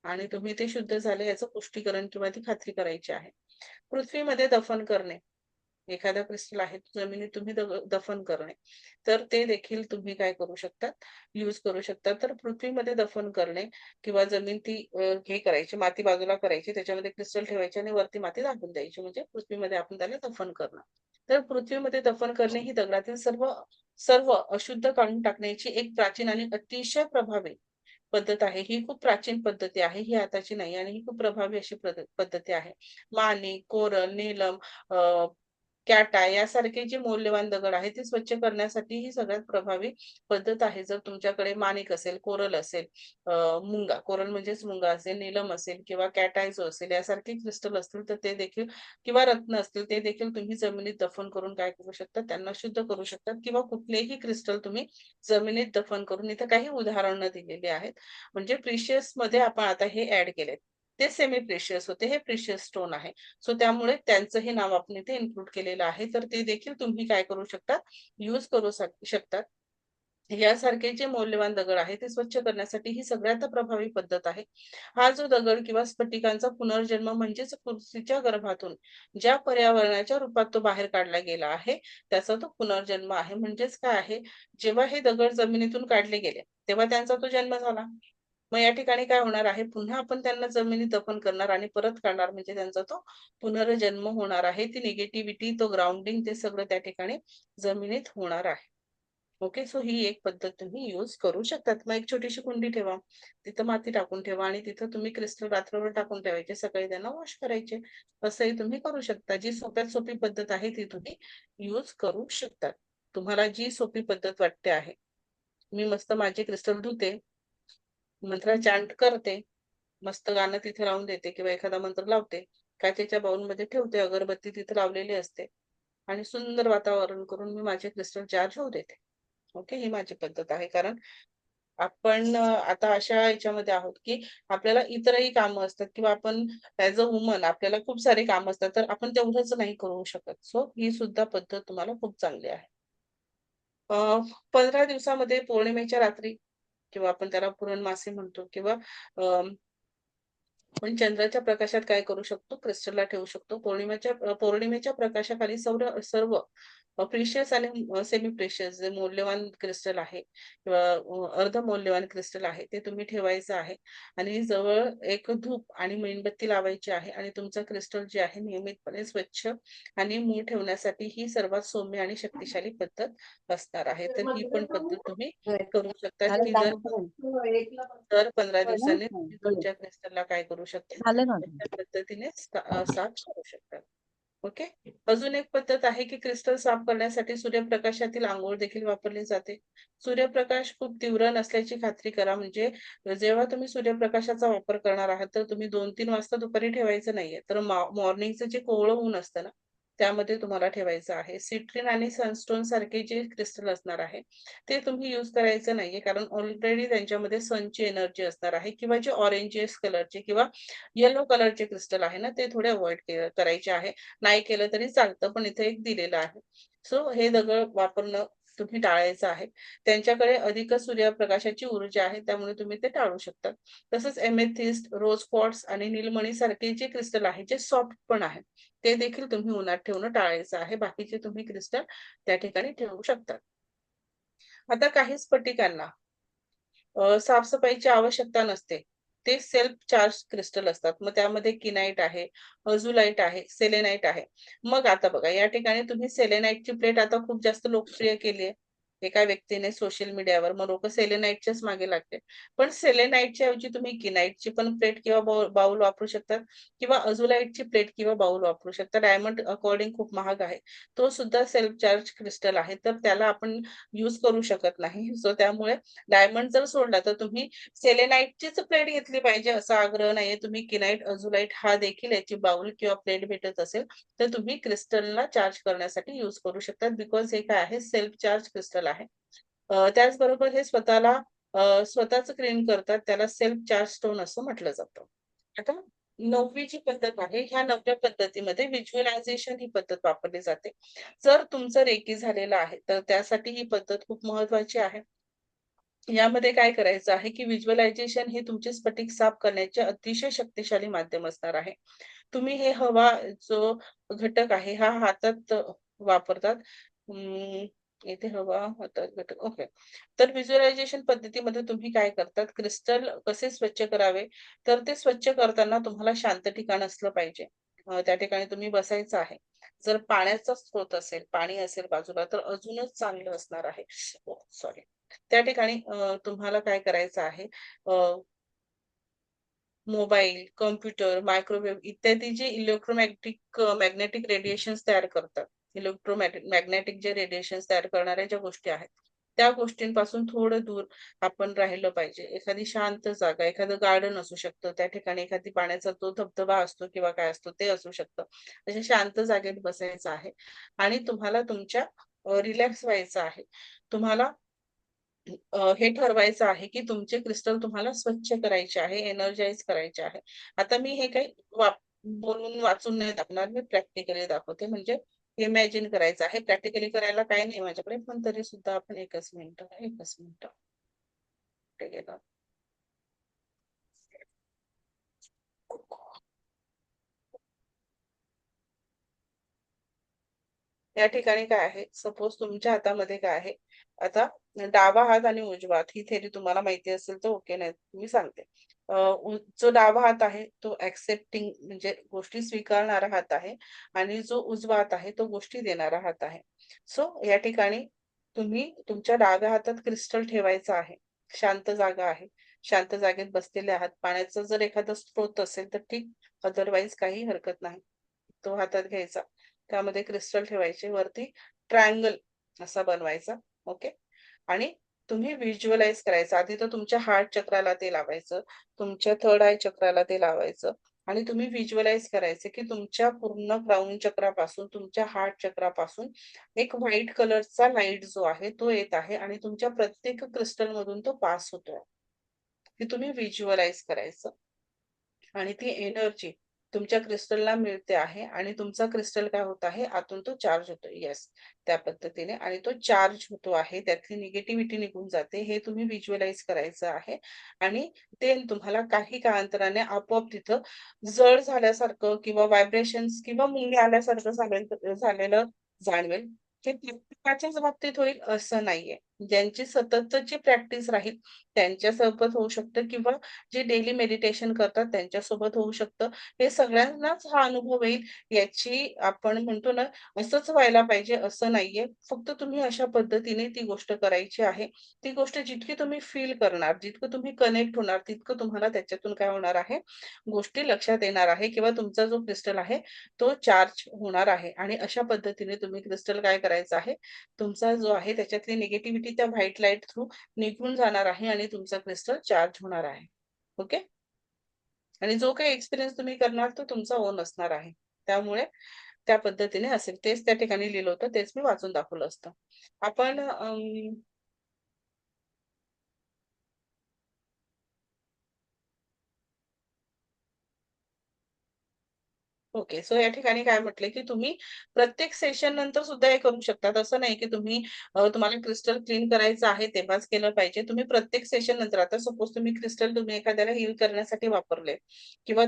आणि तुम्ही ते शुद्ध झाले याचं पुष्टीकरण किंवा ती खात्री करायची आहे. पृथ्वीमध्ये दफन करणे. एखादा क्रिस्टल आहे जमिनीत तुम्ही दफन करणे. तर ते देखील तुम्ही काय करू शकतात, यूज करू शकता. तर पृथ्वीमध्ये दफन करणे किंवा जमीन ती हे करायची, माती बाजूला करायची, त्याच्यामध्ये क्रिस्टल ठेवायचे आणि वरती माती दाबून द्यायची. म्हणजे पृथ्वीमध्ये आपण त्याला दफन करणं. तर पृथ्वीमध्ये दफन करणे ही दगडातील सर्व सर्व अशुद्ध काढून टाकण्याची एक प्राचीन आणि अतिशय प्रभावी पद्धत आहे. ही खूप प्राचीन पद्धती आहे. ही आताची नाही आणि ही खूप प्रभावी अशी पद्धती आहे. माणिक, कोरल, नीलम, कॅटाय यासारखे जे मौल्यवान दगड आहेत ते स्वच्छ करण्यासाठी ही सगळ्यात प्रभावी पद्धत आहे. जर तुमच्याकडे माणिक असेल, कोरल असेल, मुंगा, कोरल म्हणजेच मुंगा असेल, नीलम असेल किंवा कॅटाय जो असेल यासारखे क्रिस्टल असतील तर ते देखील किंवा रत्न असतील ते देखील तुम्ही जमिनीत दफन करून काय करू शकता, त्यांना शुद्ध करू शकतात किंवा कुठलेही क्रिस्टल तुम्ही जमिनीत दफन करून इथे काही उदाहरणं दिलेली आहेत. म्हणजे प्रिशियस मध्ये आपण आता हे ऍड केलेत. ते सेमी प्रिशियस होते, हे प्रिशियस स्टोन आहे. सो त्यामुळे त्यांचं हे नाव आपण इथे इन्क्लूड केलेलं आहे. तर ते देखील तुम्ही काय करू शकता, यूज करू शकतात. यासारखे जे मौल्यवान दगड आहे ते स्वच्छ करण्यासाठी ही सगळ्यात प्रभावी पद्धत आहे. हा जो दगड किंवा स्फटिकांचा पुनर्जन्म म्हणजेच पृथ्वीच्या गर्भातून ज्या पर्यावरणाच्या रूपात तो बाहेर काढला गेला आहे त्याचा तो पुनर्जन्म आहे. म्हणजेच काय आहे, जेव्हा हे दगड जमिनीतून काढले गेले तेव्हा त्यांचा तो जन्म झाला. मग या ठिकाणी काय होणार आहे, पुन्हा आपण त्यांना जमिनीत दफन करणार आणि परत काढणार म्हणजे त्यांचा तो पुनर्जन्म होणार आहे. ती निगेटिव्हिटी, तो ग्राउंडिंग ते सगळं त्या ठिकाणी जमिनीत होणार आहे. ओके. सो ही एक पद्धत तुम्ही यूज करू शकतात. मग एक छोटीशी कुंडी ठेवा, तिथं माती टाकून ठेवा आणि तिथं तुम्ही क्रिस्टल रात्रभर टाकून ठेवायचे, सकाळी त्यांना वॉश करायचे. असंही तुम्ही करू शकता. जी सोप्यात सोपी पद्धत आहे ती तुम्ही यूज करू शकतात. तुम्हाला जी सोपी पद्धत वाटते आहे. मी मस्त माझे क्रिस्टल धुते, मंत्र चांट करते, मस्त गाणं तिथे लावून देते किंवा एखादा मंत्र लावते, काचेच्या बाउलमध्ये ठेवते, अगरबत्ती तिथे लावलेली असते आणि सुंदर वातावरण करून मी माझे क्रिस्टल चार्ज होऊ देते. ओके. ही माझी पद्धत आहे. कारण आपण आता अशा ह्याच्यामध्ये आहोत की आपल्याला इतरही कामं असतात किंवा आपण ऍज अ वुमन आपल्याला खूप सारे काम असतात, तर आपण तेवढंच नाही करू शकत. सो ही सुद्धा पद्धत तुम्हाला खूप चांगली आहे. 15 दिवसामध्ये पौर्णिमेच्या रात्री किंवा आपण त्याला पूर्णमासी म्हणतो किंवा आपण चंद्राच्या प्रकाशात काय करू शकतो, क्रिस्टलला ठेवू शकतो. पौर्णिमेच्या प्रकाशाखाली सर्व प्रिशियस आणि सेमी प्रिशियस जे मौल्यवान क्रिस्टल आहे किंवा अर्ध मौल्यवान क्रिस्टल आहे ते तुम्ही ठेवायचं आहे आणि जवळ एक धूप आणि मेणबत्ती लावायची आहे आणि तुमचं क्रिस्टल जे आहे नियमितपणे स्वच्छ आणि मऊ ठेवण्यासाठी ही सर्वात सौम्य आणि शक्तिशाली पद्धत असणार आहे. तर ही पण पद्धत तुम्ही करू शकता की झालं दर 15 ना? दिवसांनी तुम्ही तुमच्या क्रिस्टलला काय करू शकता, झालं ना? त्या पद्धतीने साफ करू शकता. ओके. अजून एक पद्धत आहे की क्रिस्टल साफ करण्यासाठी सूर्यप्रकाशातील अंघोळ देखील वापरली जाते. सूर्यप्रकाश खूप तीव्र नसल्याची खात्री करा. म्हणजे जेव्हा तुम्ही सूर्यप्रकाशाचा वापर करणार आहात तर तुम्ही 2-3 वाजता दुपारी ठेवायचं नाहीये. तर मॉर्निंगचं जे कोवळं ऊन असतं ना त्यामध्ये तुम्हाला ठेवायचं आहे. सिट्रिन आणि सनस्टोन सारखे जे क्रिस्टल असणार आहे ते तुम्ही यूज करायचं नाहीये, कारण ऑलरेडी त्यांच्यामध्ये सनची एनर्जी असणार आहे किंवा जे ऑरेंजियस कलरचे किंवा येलो कलरचे क्रिस्टल आहे ना ते थोडे अवॉइड करायचे आहे. नाही केलं तरी चालतं, पण इथे एक दिलेलं आहे. सो हे दगड वापरणं तुम्ही टाळायचं आहे. त्यांच्याकडे अधिक सूर्यप्रकाशाची ऊर्जा आहे, त्यामुळे तुम्ही ते टाळू शकता. तसंच एमेथिस्ट, रोज क्वार्ट्स आणि नीलमणी सारखे जे क्रिस्टल आहे, जे सॉफ्ट पण आहे, ते देखील तुम्ही उन्हात ठेवणं टाळायचं आहे. बाकीचे तुम्ही क्रिस्टल त्या ठिकाणी ठेवू शकता. आता काही स्फटिकांना साफसफाईची आवश्यकता नसते. ते सेल्फ चार्ज क्रिस्टल असतात. मग त्यामध्ये किनाईट आहे, अझुलाईट आहे, सेलेनाईट आहे. मग आता बघा, या ठिकाणी तुम्ही सेलेनाईटची प्लेट आता खूप जास्त लोकप्रिय केली आहे एका व्यक्तीने सोशल मीडियावर. मग लोक सेलेनाईटच्याच मागे लागले. पण सेलेनाईटच्या ऐवजी तुम्ही किनाईटची पण प्लेट किंवा बाउल वापरू शकतात, किंवा अझुलाईटची प्लेट किंवा बाउल वापरू शकता. डायमंड अकॉर्डिंग खूप महाग आहे. तो सुद्धा सेल्फ चार्ज क्रिस्टल आहे, तर त्याला आपण यूज करू शकत नाही. सो त्यामुळे डायमंड जर सोडला तर तुम्ही सेलेनाईटचीच प्लेट घेतली पाहिजे असा आग्रह नाहीये. तुम्ही किनाईट, अझुलाईट हा देखील याची बाउल किंवा प्लेट भेटत असेल तर तुम्ही क्रिस्टलला चार्ज करण्यासाठी यूज करू शकतात. बिकॉज हे काय आहे, सेल्फ चार्ज क्रिस्टल आहे. त्याचबरोबर हे स्वतःच क्लीन करतात. त्याला सेल्फ चार्ज स्टोन असं म्हटलं जातं. आता 9वी जी पद्धत आहे, ह्या 9व्या पद्धतीमध्ये व्हिज्युअलायझेशन ही पद्धत वापरली जाते. जर तुमचं रेकी झालेलं आहे तर त्यासाठी ही पद्धत खूप महत्वाची आहे. यामध्ये काय करायचं आहे, की व्हिज्युअलायझेशन हे तुमचे स्फटिक साफ करण्याचे अतिशय शक्तिशाली माध्यम असणार आहे. तुम्ही हे हवा जो घटक आहे हा हातात वापरतात. येथे हवा हातात घटक, ओके. तर व्हिज्युअलायझेशन पद्धतीमध्ये तुम्ही काय करतात, क्रिस्टल कसे स्वच्छ करावे, तर ते स्वच्छ करताना तुम्हाला शांत ठिकाण असलं पाहिजे. त्या ठिकाणी तुम्ही बसायचं आहे. जर पाण्याचा स्रोत असेल, पाणी असेल बाजूला, तर अजूनच चांगलं असणार आहे. सॉरी. त्या ठिकाणी तुम्हाला काय करायचं आहे, मोबाईल, कॉम्प्युटर, मायक्रोवेव्ह इत्यादी जे मॅग्नेटिक रेडिएशन्स तयार करतात, मॅग्नेटिक जे रेडिएशन्स तयार करणाऱ्या ज्या गोष्टी आहेत, त्या गोष्टींपासून थोडं दूर आपण राहिलं पाहिजे. एखादी शांत जागा, एखादं गार्डन असू शकतं, त्या ठिकाणी एखादी पाण्याचा तो धबधबा असतो किंवा काय असतो ते असू शकतं. अशा शांत जागेत बसायचं आहे आणि तुम्हाला तुमच्या रिलॅक्स व्हायचं आहे. तुम्हाला हे ठरवायचं आहे, की तुमचे क्रिस्टल तुम्हाला स्वच्छ करायचे आहे, एनर्जाइज करायचे आहे. आता मी हे काही बोलून वाचून नाही दाखवणार, मी प्रॅक्टिकली दाखवते. म्हणजे इमॅजिन करायचं आहे. प्रॅक्टिकली करायला काही नाही माझ्याकडे, पण तरी सुद्धा आपण एकच मिनिट. कुठे गेलं? या ठिकाणी काय आहे, सपोज तुमच्या हातामध्ये काय आहे, आता डावा हात आणि उजवा हात ही थेरी तुम्हाला माहिती असेल तर ओके, नाही मी सांगते. जो डावा हात आहे तो ऍक्सेप्टिंग म्हणजे गोष्टी स्वीकारणारा हात आहे, आणि जो उजवा हात आहे तो गोष्टी देणारा हात आहे. सो या ठिकाणी तुम्ही तुमच्या डाव्या हातात क्रिस्टल ठेवायचं आहे. शांत जागा आहे, शांत जागेत बसलेले आहात. पाण्याचा जर एखादा स्रोत असेल तर ठीक, अदरवाईज काही हरकत नाही. तो हातात घ्यायचा, त्यामध्ये क्रिस्टल ठेवायचे, वरती ट्रायंगल असा बनवायचा. ओके. आणि तुम्ही व्हिज्युअलाइज करायचं. आधी तर तुमच्या हार्ट चक्राला ते लावायचं, तुमच्या थर्ड आय चक्राला ते लावायचं, आणि तुम्ही व्हिज्युअलाइज करायचे की तुमच्या पूर्ण क्राउन चक्रापासून, तुमच्या हार्ट चक्रापासून एक व्हाईट कलरचा लाईट जो आहे तो येत आहे आणि तुमच्या प्रत्येक क्रिस्टल मधून तो पास होतोय. हे तुम्ही व्हिज्युअलाइज करायचं, आणि ती एनर्जी तुमच्या क्रिस्टलला मिळते आहे, आणि तुमचा क्रिस्टल काय होत आहे, आतून तो चार्ज होतो. येस, त्या पद्धतीने. आणि तो चार्ज होतो आहे, त्यातली निगेटिव्हिटी निघून जाते. हे तुम्ही व्हिज्युअलाइज करायचं आहे, आणि ते तुम्हाला काही काळांतराने आपोआप तिथं जड झाल्यासारखं किंवा व्हायब्रेशन्स किंवा मुंग्या आल्यासारखं झालेलं जाणवेल. हे प्रत्येकाच्याच बाबतीत होईल असं नाहीये. ज्यांची सततची प्रॅक्टिस राहील त्यांच्यासोबत होऊ शकतं, किंवा जे डेली मेडिटेशन करतात त्यांच्यासोबत होऊ शकतं. हे सगळ्यांनाच हा अनुभव येईल, याची आपण म्हणतो ना, असंच व्हायला पाहिजे असं नाहीये. फक्त तुम्ही अशा पद्धतीने ती गोष्ट करायची आहे. ती गोष्ट जितकी तुम्ही फील करणार, जितकं तुम्ही कनेक्ट होणार, तितकं तुम्हाला त्याच्यातून काय होणार आहे, गोष्टी लक्षात येणार आहे, किंवा तुमचा जो क्रिस्टल आहे तो चार्ज होणार आहे. आणि अशा पद्धतीने तुम्ही क्रिस्टल काय करायचं आहे, तुमचा जो आहे त्याच्यातली निगेटिव्हिटी त्या व्हाईट लाईट थ्रू निघून जाणार आहे, आणि तुमचा क्रिस्टल चार्ज होणार आहे. ओके. आणि जो काही एक्सपिरियन्स तुम्ही करणार तो तुमचा ओन असणार आहे. त्यामुळे त्या पद्धतीने असेल. तेच त्या ठिकाणी लिहिलं होतं, तेच मी वाचून दाखवलं असतं. आपण ओके. सो या ठिकाणी काय म्हटले, की तुम्ही प्रत्येक सेशन नंतर सुद्धा हे करू शकतात. असं नाही की तुम्ही तुम्हाला क्रिस्टल क्लीन करायचं आहे तेव्हाच केलं पाहिजे. तुम्ही प्रत्येक सेशन नंतर आता सपोज तुम्ही क्रिस्टल तुम्ही एखाद्याला हील करण्यासाठी वापरले किंवा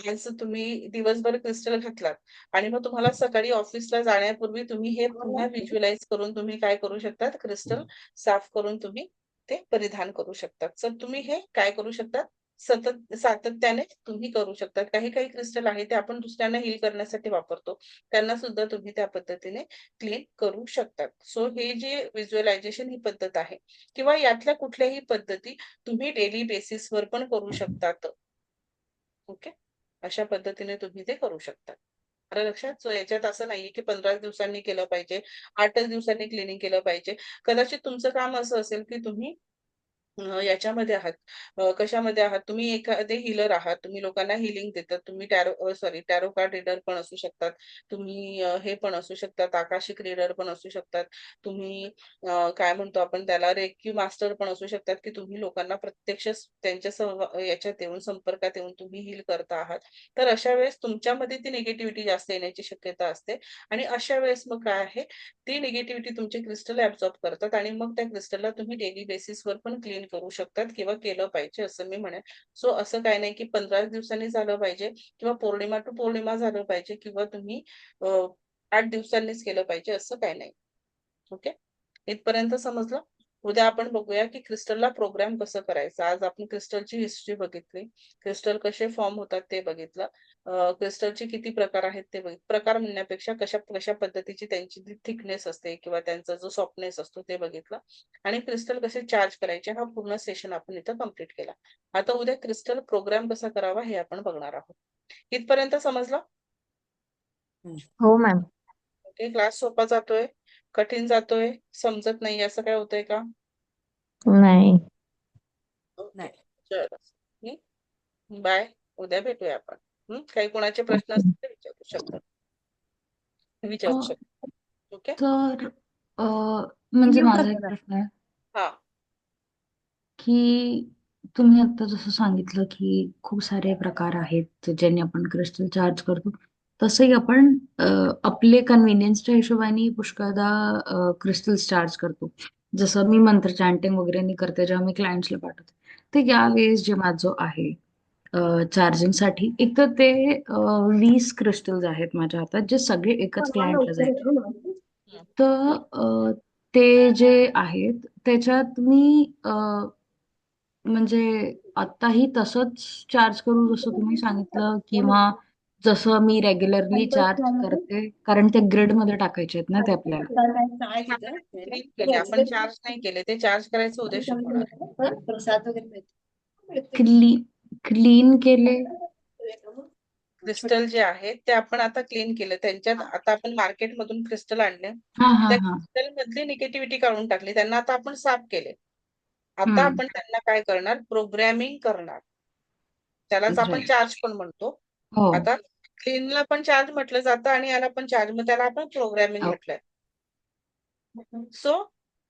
आज तुम्ही दिवसभर क्रिस्टल घातलात आणि मग तुम्हाला सकाळी ऑफिसला जाण्यापूर्वी तुम्ही हे पुन्हा व्हिज्युअलाइज करून तुम्ही काय करू शकतात, क्रिस्टल साफ करून तुम्ही ते परिधान करू शकतात. तर तुम्ही हे काय करू शकतात, सातत्याने तुम्ही करू शकतात. काही काही क्रिस्टल आहे ते आपण दुसऱ्यांना हील करण्यासाठी वापरतो. त्यांना सुद्धा तुम्ही त्या पद्धतीने क्लीन करू शकतात. सो हे जे व्हिज्युअलायझेशन ही पद्धत आहे किंवा यातल्या कुठल्याही पद्धती तुम्ही डेली बेसिसवर पण करू शकतात. ओके. अशा पद्धतीने तुम्ही ते करू शकता. आलं लक्षात? सो याच्यात असं नाहीये की 15 दिवसांनी केलं पाहिजे, 8च दिवसांनी क्लिनिंग केलं पाहिजे. कदाचित तुमचं काम असं असेल की तुम्ही याच्यामध्ये आहात, कशामध्ये आहात, तुम्ही एखादे हीलर आहात, तुम्ही लोकांना हिलिंग देतात, तुम्ही टॅरो कार्ड रीडर पण असू शकतात, तुम्ही हे पण असू शकतात, आकाशिक रीडर पण असू शकतात, तुम्ही काय म्हणतो आपण त्याला, रेकी मास्टर पण असू शकतात, की तुम्ही लोकांना प्रत्यक्ष त्यांच्या याच्यात येऊन संपर्कात येऊन तुम्ही हील करता आहात. तर अशा वेळेस तुमच्यामध्ये ती निगेटिव्हिटी जास्त येण्याची शक्यता असते आणि अशा वेळेस मग काय आहे, ती निगेटिव्हिटी तुमचे क्रिस्टल ऍब्सॉर्ब करतात आणि मग त्या क्रिस्टलला तुम्ही डेली बेसिसवर पण क्लीन करू शकतात किंवा केलं पाहिजे असं मी म्हणेन. सो असं काय नाही की 15 दिवसांनी झालं पाहिजे किंवा पौर्णिमा टू पौर्णिमा झालं पाहिजे किंवा तुम्ही 8 दिवसांनीच केलं पाहिजे असं काय नाही. ओके. इथपर्यंत समजलं. उद्या आपण बघूया की क्रिस्टलला प्रोग्राम कसं करायचं. आज आपण क्रिस्टलची हिस्ट्री बघितली, क्रिस्टल कसे फॉर्म होतात ते बघितलं, क्रिस्टलचे किती प्रकार आहेत ते प्रकार म्हणण्यापेक्षा कशा कशा पद्धतीची त्यांची थिकनेस असते किंवा त्यांचा जो सॉफ्टनेस असतो ते बघितलं आणि क्रिस्टल कसे चार्ज करायचे हा पूर्ण सेशन आपण इथं कम्प्लीट केला. आता उद्या क्रिस्टल प्रोग्राम कसा करावा हे आपण बघणार आहोत. इथपर्यंत समजलं? हो मॅम. ओके. क्लास सोपा जातोय, कठीण जातोय, समजत नाही असं काय होतंय का? नाही. ओके. चलो. बाय. उद्या भेटूया आपण. काही कोणाचे प्रश्न असतील तर विचारू शकतात. विचारू अ, शकतात. ओके. तर म्हणजे माझा एक प्रश्न आहे हा. की तुम्ही आता जसं सांगितलं की खूप सारे प्रकार आहेत ज्यांनी आपण क्रिस्टल चार्ज करतो, तसंही आपण आपले कन्व्हिनियन्सच्या हिशोबाने पुष्कळदा क्रिस्टल्स चार्ज करतो. जसं मी मंत्र चॅन्टिंग वगैरे नाही करते, जेव्हा मी क्लायंट्सला पाठवते. तर यावेळेस जे माझं आहे चार्जिंगसाठी, एक तर ते 20 क्रिस्टल्स आहेत माझ्या हातात, जे सगळे एकच क्लायंटला जायचे. तर ते जे आहेत त्याच्यात मी म्हणजे आताही तसंच चार्ज करू जसं तुम्ही सांगितलं, किंवा जसं मी रेग्युलरली चार्ज करते, कारण ते ग्रिड मध्ये टाकायचे आहेत ना ते आपल्याला. क्लीन केले आपण, चार्ज नाही केले. ते चार्ज करायचं उद्या शिकवणार. प्रसाद वगैरे क्लीन केले. क्रिस्टल जे आहेत ते आपण आता क्लीन केलं. त्यांच्यात आता आपण मार्केटमधून क्रिस्टल आणले, हा हा त्या हा. क्रिस्टल मधली निगेटिव्हिटी काढून टाकली. त्यांना आता आपण साफ केले. आता हम्म. आपण त्यांना काय करणार, प्रोग्रॅमिंग करणार. त्यालाच आपण Right. चार्ज पण म्हणतो. हो. आता क्लीनला पण चार्ज म्हटलं जातं आणि याला पण चार्ज, मग त्याला आपण प्रोग्रॅमिंग म्हटलंय. So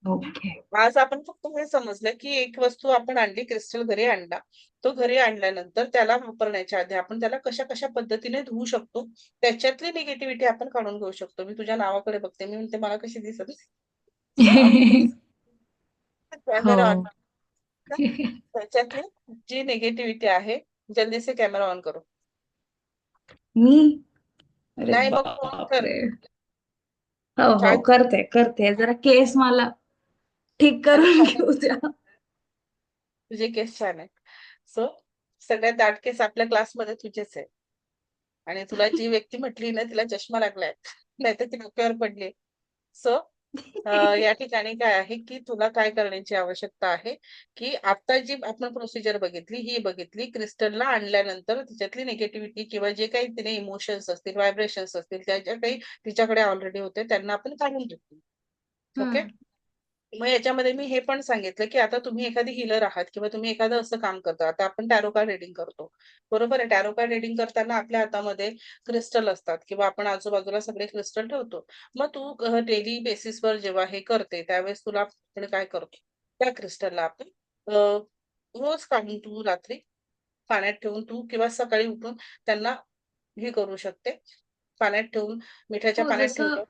okay. आज आपण फक्त हे समजलं की एक वस्तू आपण आणली, क्रिस्टल घरी आणला. तो घरी आणल्यानंतर त्याला वापरण्याच्या आधी आपण त्याला कशा कशा पद्धतीने धुवू शकतो, त्याच्यातली निगेटिव्हिटी आपण काढून घेऊ शकतो. मी तुझ्या नावाकडे बघते, मी म्हणते मला कशी दिसत. Camera on. हो. त्याच्यातली जी निगेटिव्हिटी आहे, जल्दी से कॅमेरा ऑन करो. मी अरे नाही मग फोन कर. बापरे. हो काय हो, करते करते. जरा केस मला ठीक करून घेऊ द्या. तुझे केस छान आहे. सो सगळ्यात दाट केस आपल्या क्लासमध्ये तुझेच आहे आणि तुला जी व्यक्ती म्हटली ना तिला चष्मा लागलाय, नाही तर ती डोक्यावर पडली. सो या ठिकाणी काय आहे की तुला काय करण्याची आवश्यकता आहे, की आता जी आपण प्रोसिजर बघितली, ही बघितली, क्रिस्टलला आणल्यानंतर तिच्यातली निगेटिव्हिटी किंवा जे काही तिने इमोशन्स असतील, व्हायब्रेशन्स असतील, त्या ज्या काही तिच्याकडे ऑलरेडी होते त्यांना आपण काढून घेतली. ओके. मग याच्यामध्ये मी हे पण सांगितलं की आता तुम्ही एखादी हीलर आहात किंवा तुम्ही एखादं असं काम करता. आता आपण टॅरो कार्ड रीडिंग करतो, बरोबर आहे. टॅरो कार्ड रीडिंग करताना आपल्या हातामध्ये क्रिस्टल असतात किंवा आपण आजूबाजूला सगळे क्रिस्टल ठेवतो. मग तू डेली बेसिसवर जेव्हा हे करते त्यावेळेस तुला आपण काय करतो, त्या क्रिस्टलला आपण रोज काढून तू रात्री पाण्यात ठेवून तू किंवा सकाळी उठून त्यांना ही करू शकते. पाण्यात ठेवून, मिठाच्या हो, पाण्यात जसं ठेवलं.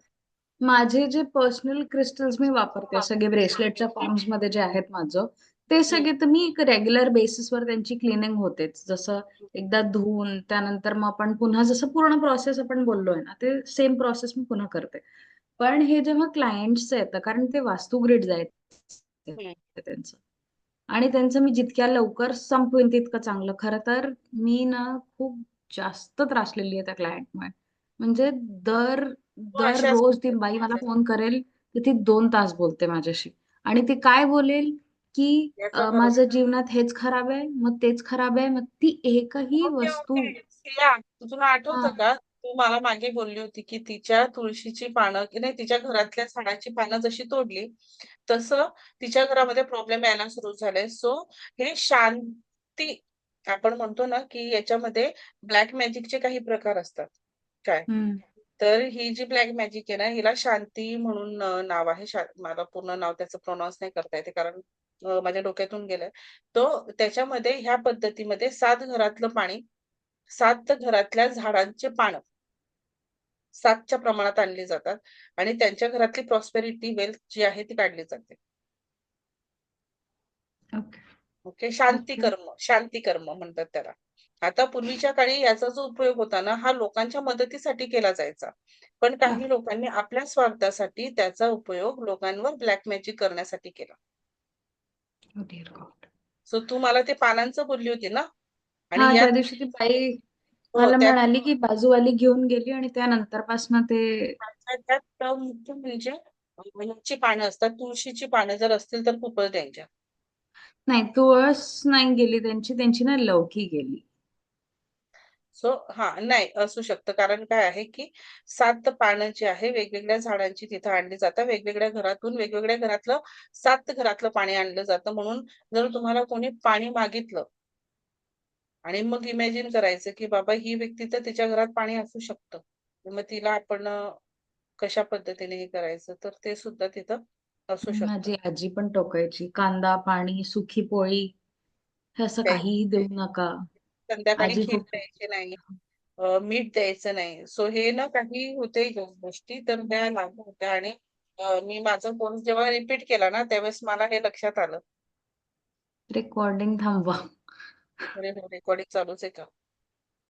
माझे जे पर्सनल क्रिस्टल्स मी वापरते सगळे ब्रेसलेटच्या फॉर्म्स मध्ये जे आहेत माझं, ते सगळे तर मी रेग्युलर बेसिसवर त्यांची क्लिनिंग होतेच. जसं एकदा धुवून त्यानंतर मग आपण पुन्हा जसं पूर्ण प्रोसेस आपण बोललोय ना, ते सेम प्रोसेस मी पुन्हा करते. पण हे जेव्हा क्लायंट्सचं येतं, कारण ते वास्तुग्रीड जायचं हम्म. त्यांचं, आणि त्यांचं मी जितक्या लवकर संपवीन तितकं चांगलं. खरं तर मी ना खूप जास्त त्रासलेली आहे त्या क्लायंटमुळे. म्हणजे दर मग अशा दररोज ती बाई मला फोन करेल, तर ती 2 तास बोलते माझ्याशी. आणि ती काय बोलेल, की याचा बरोबर. माझं जीवनात हेच खराब आहे, मग तेच खराब आहे. मग ती एकही ओके, वस्तू ओके. सिया, तुला आठवतं हां. का? तू मला मागे बोलली होती की तिच्या तुळशीची पानं, की नाही, तिच्या घरातल्या झाडाची पानं जशी तोडली, तसं तिच्या घरामध्ये प्रॉब्लेम यायला सुरू झाले. सो हे शांती, आपण म्हणतो ना की याच्यामध्ये ब्लॅक मॅजिकचे काही प्रकार असतात. काय? हं. तर ही जी ब्लॅक मॅजिक आहे ना, हिला शांती म्हणून नाव आहे. मला पूर्ण नाव त्याचं प्रोनाऊन्स नाही करता येते, कारण माझ्या डोक्यातून गेलंय. तो त्याच्यामध्ये ह्या पद्धतीमध्ये 7 घरातलं पाणी, 7 घरातल्या झाडांचे पानं 7च्या प्रमाणात आणली जातात आणि त्यांच्या घरातली प्रॉस्पेरिटी, वेल्थ जी आहे ती काढली जाते. ओके. ओके. शांती ओके. कर्म, शांती कर्म म्हणतात त्याला. आता पूर्वीच्या काळी याचा जो उपयोग होता ना, हा लोकांच्या मदतीसाठी केला जायचा. पण हां. काही लोकांनी आपल्या स्वार्थासाठी त्याचा उपयोग लोकांवर ब्लॅक मॅजिक करण्यासाठी केला. ओह डिअर गॉड! सो तू मला ते पानांचं बोलली होती ना, आणि हां, या त्या दिवशी ती बाई हो, मला त्यात म्हणाली, की बाजूवाली घेऊन गेली आणि त्यानंतरपासनं ते त्यात मुख्य म्हणजे याची पानं असतात. तुळशीची पानं जर असतील तर खूपच डेंजर. नाही, तुळस नाही गेली त्यांची, त्यांची ना लौकी गेली. सो नाही असू शकतं. कारण काय आहे, की 7 पानं जी आहे वेगवेगळ्या झाडांची तिथं आणली जातात. वेगवेगळ्या घरातून वेगवेगळ्या घरातलं 7 घरातलं पाणी आणलं जातं. म्हणून जर तुम्हाला कोणी पाणी मागितलं आणि मग इमॅजिन करायचं, की बाबा ही व्यक्ती तर तिच्या घरात पाणी असू शकतं. मग तिला आपण कशा पद्धतीने हे करायचं, तर ते सुद्धा तिथं असू शकतं. माझी आजी पण टोकायची, "कांदा, पाणी, सुकी पोळी हे असं ते काहीही देऊ नका." संध्याकाळी आजी खीर खूप द्यायची नाही. मीठ द्यायचं नाही. सो हे ना काही होते गोष्टी तर त्या लागू होत्या आणि मी माझा कोर्स जेव्हा रिपीट केला ना, त्यावेळेस मला हे लक्षात आलं. रेकॉर्डिंग थांबवा. अरे हो, रेकॉर्डिंग चालूच आहे का?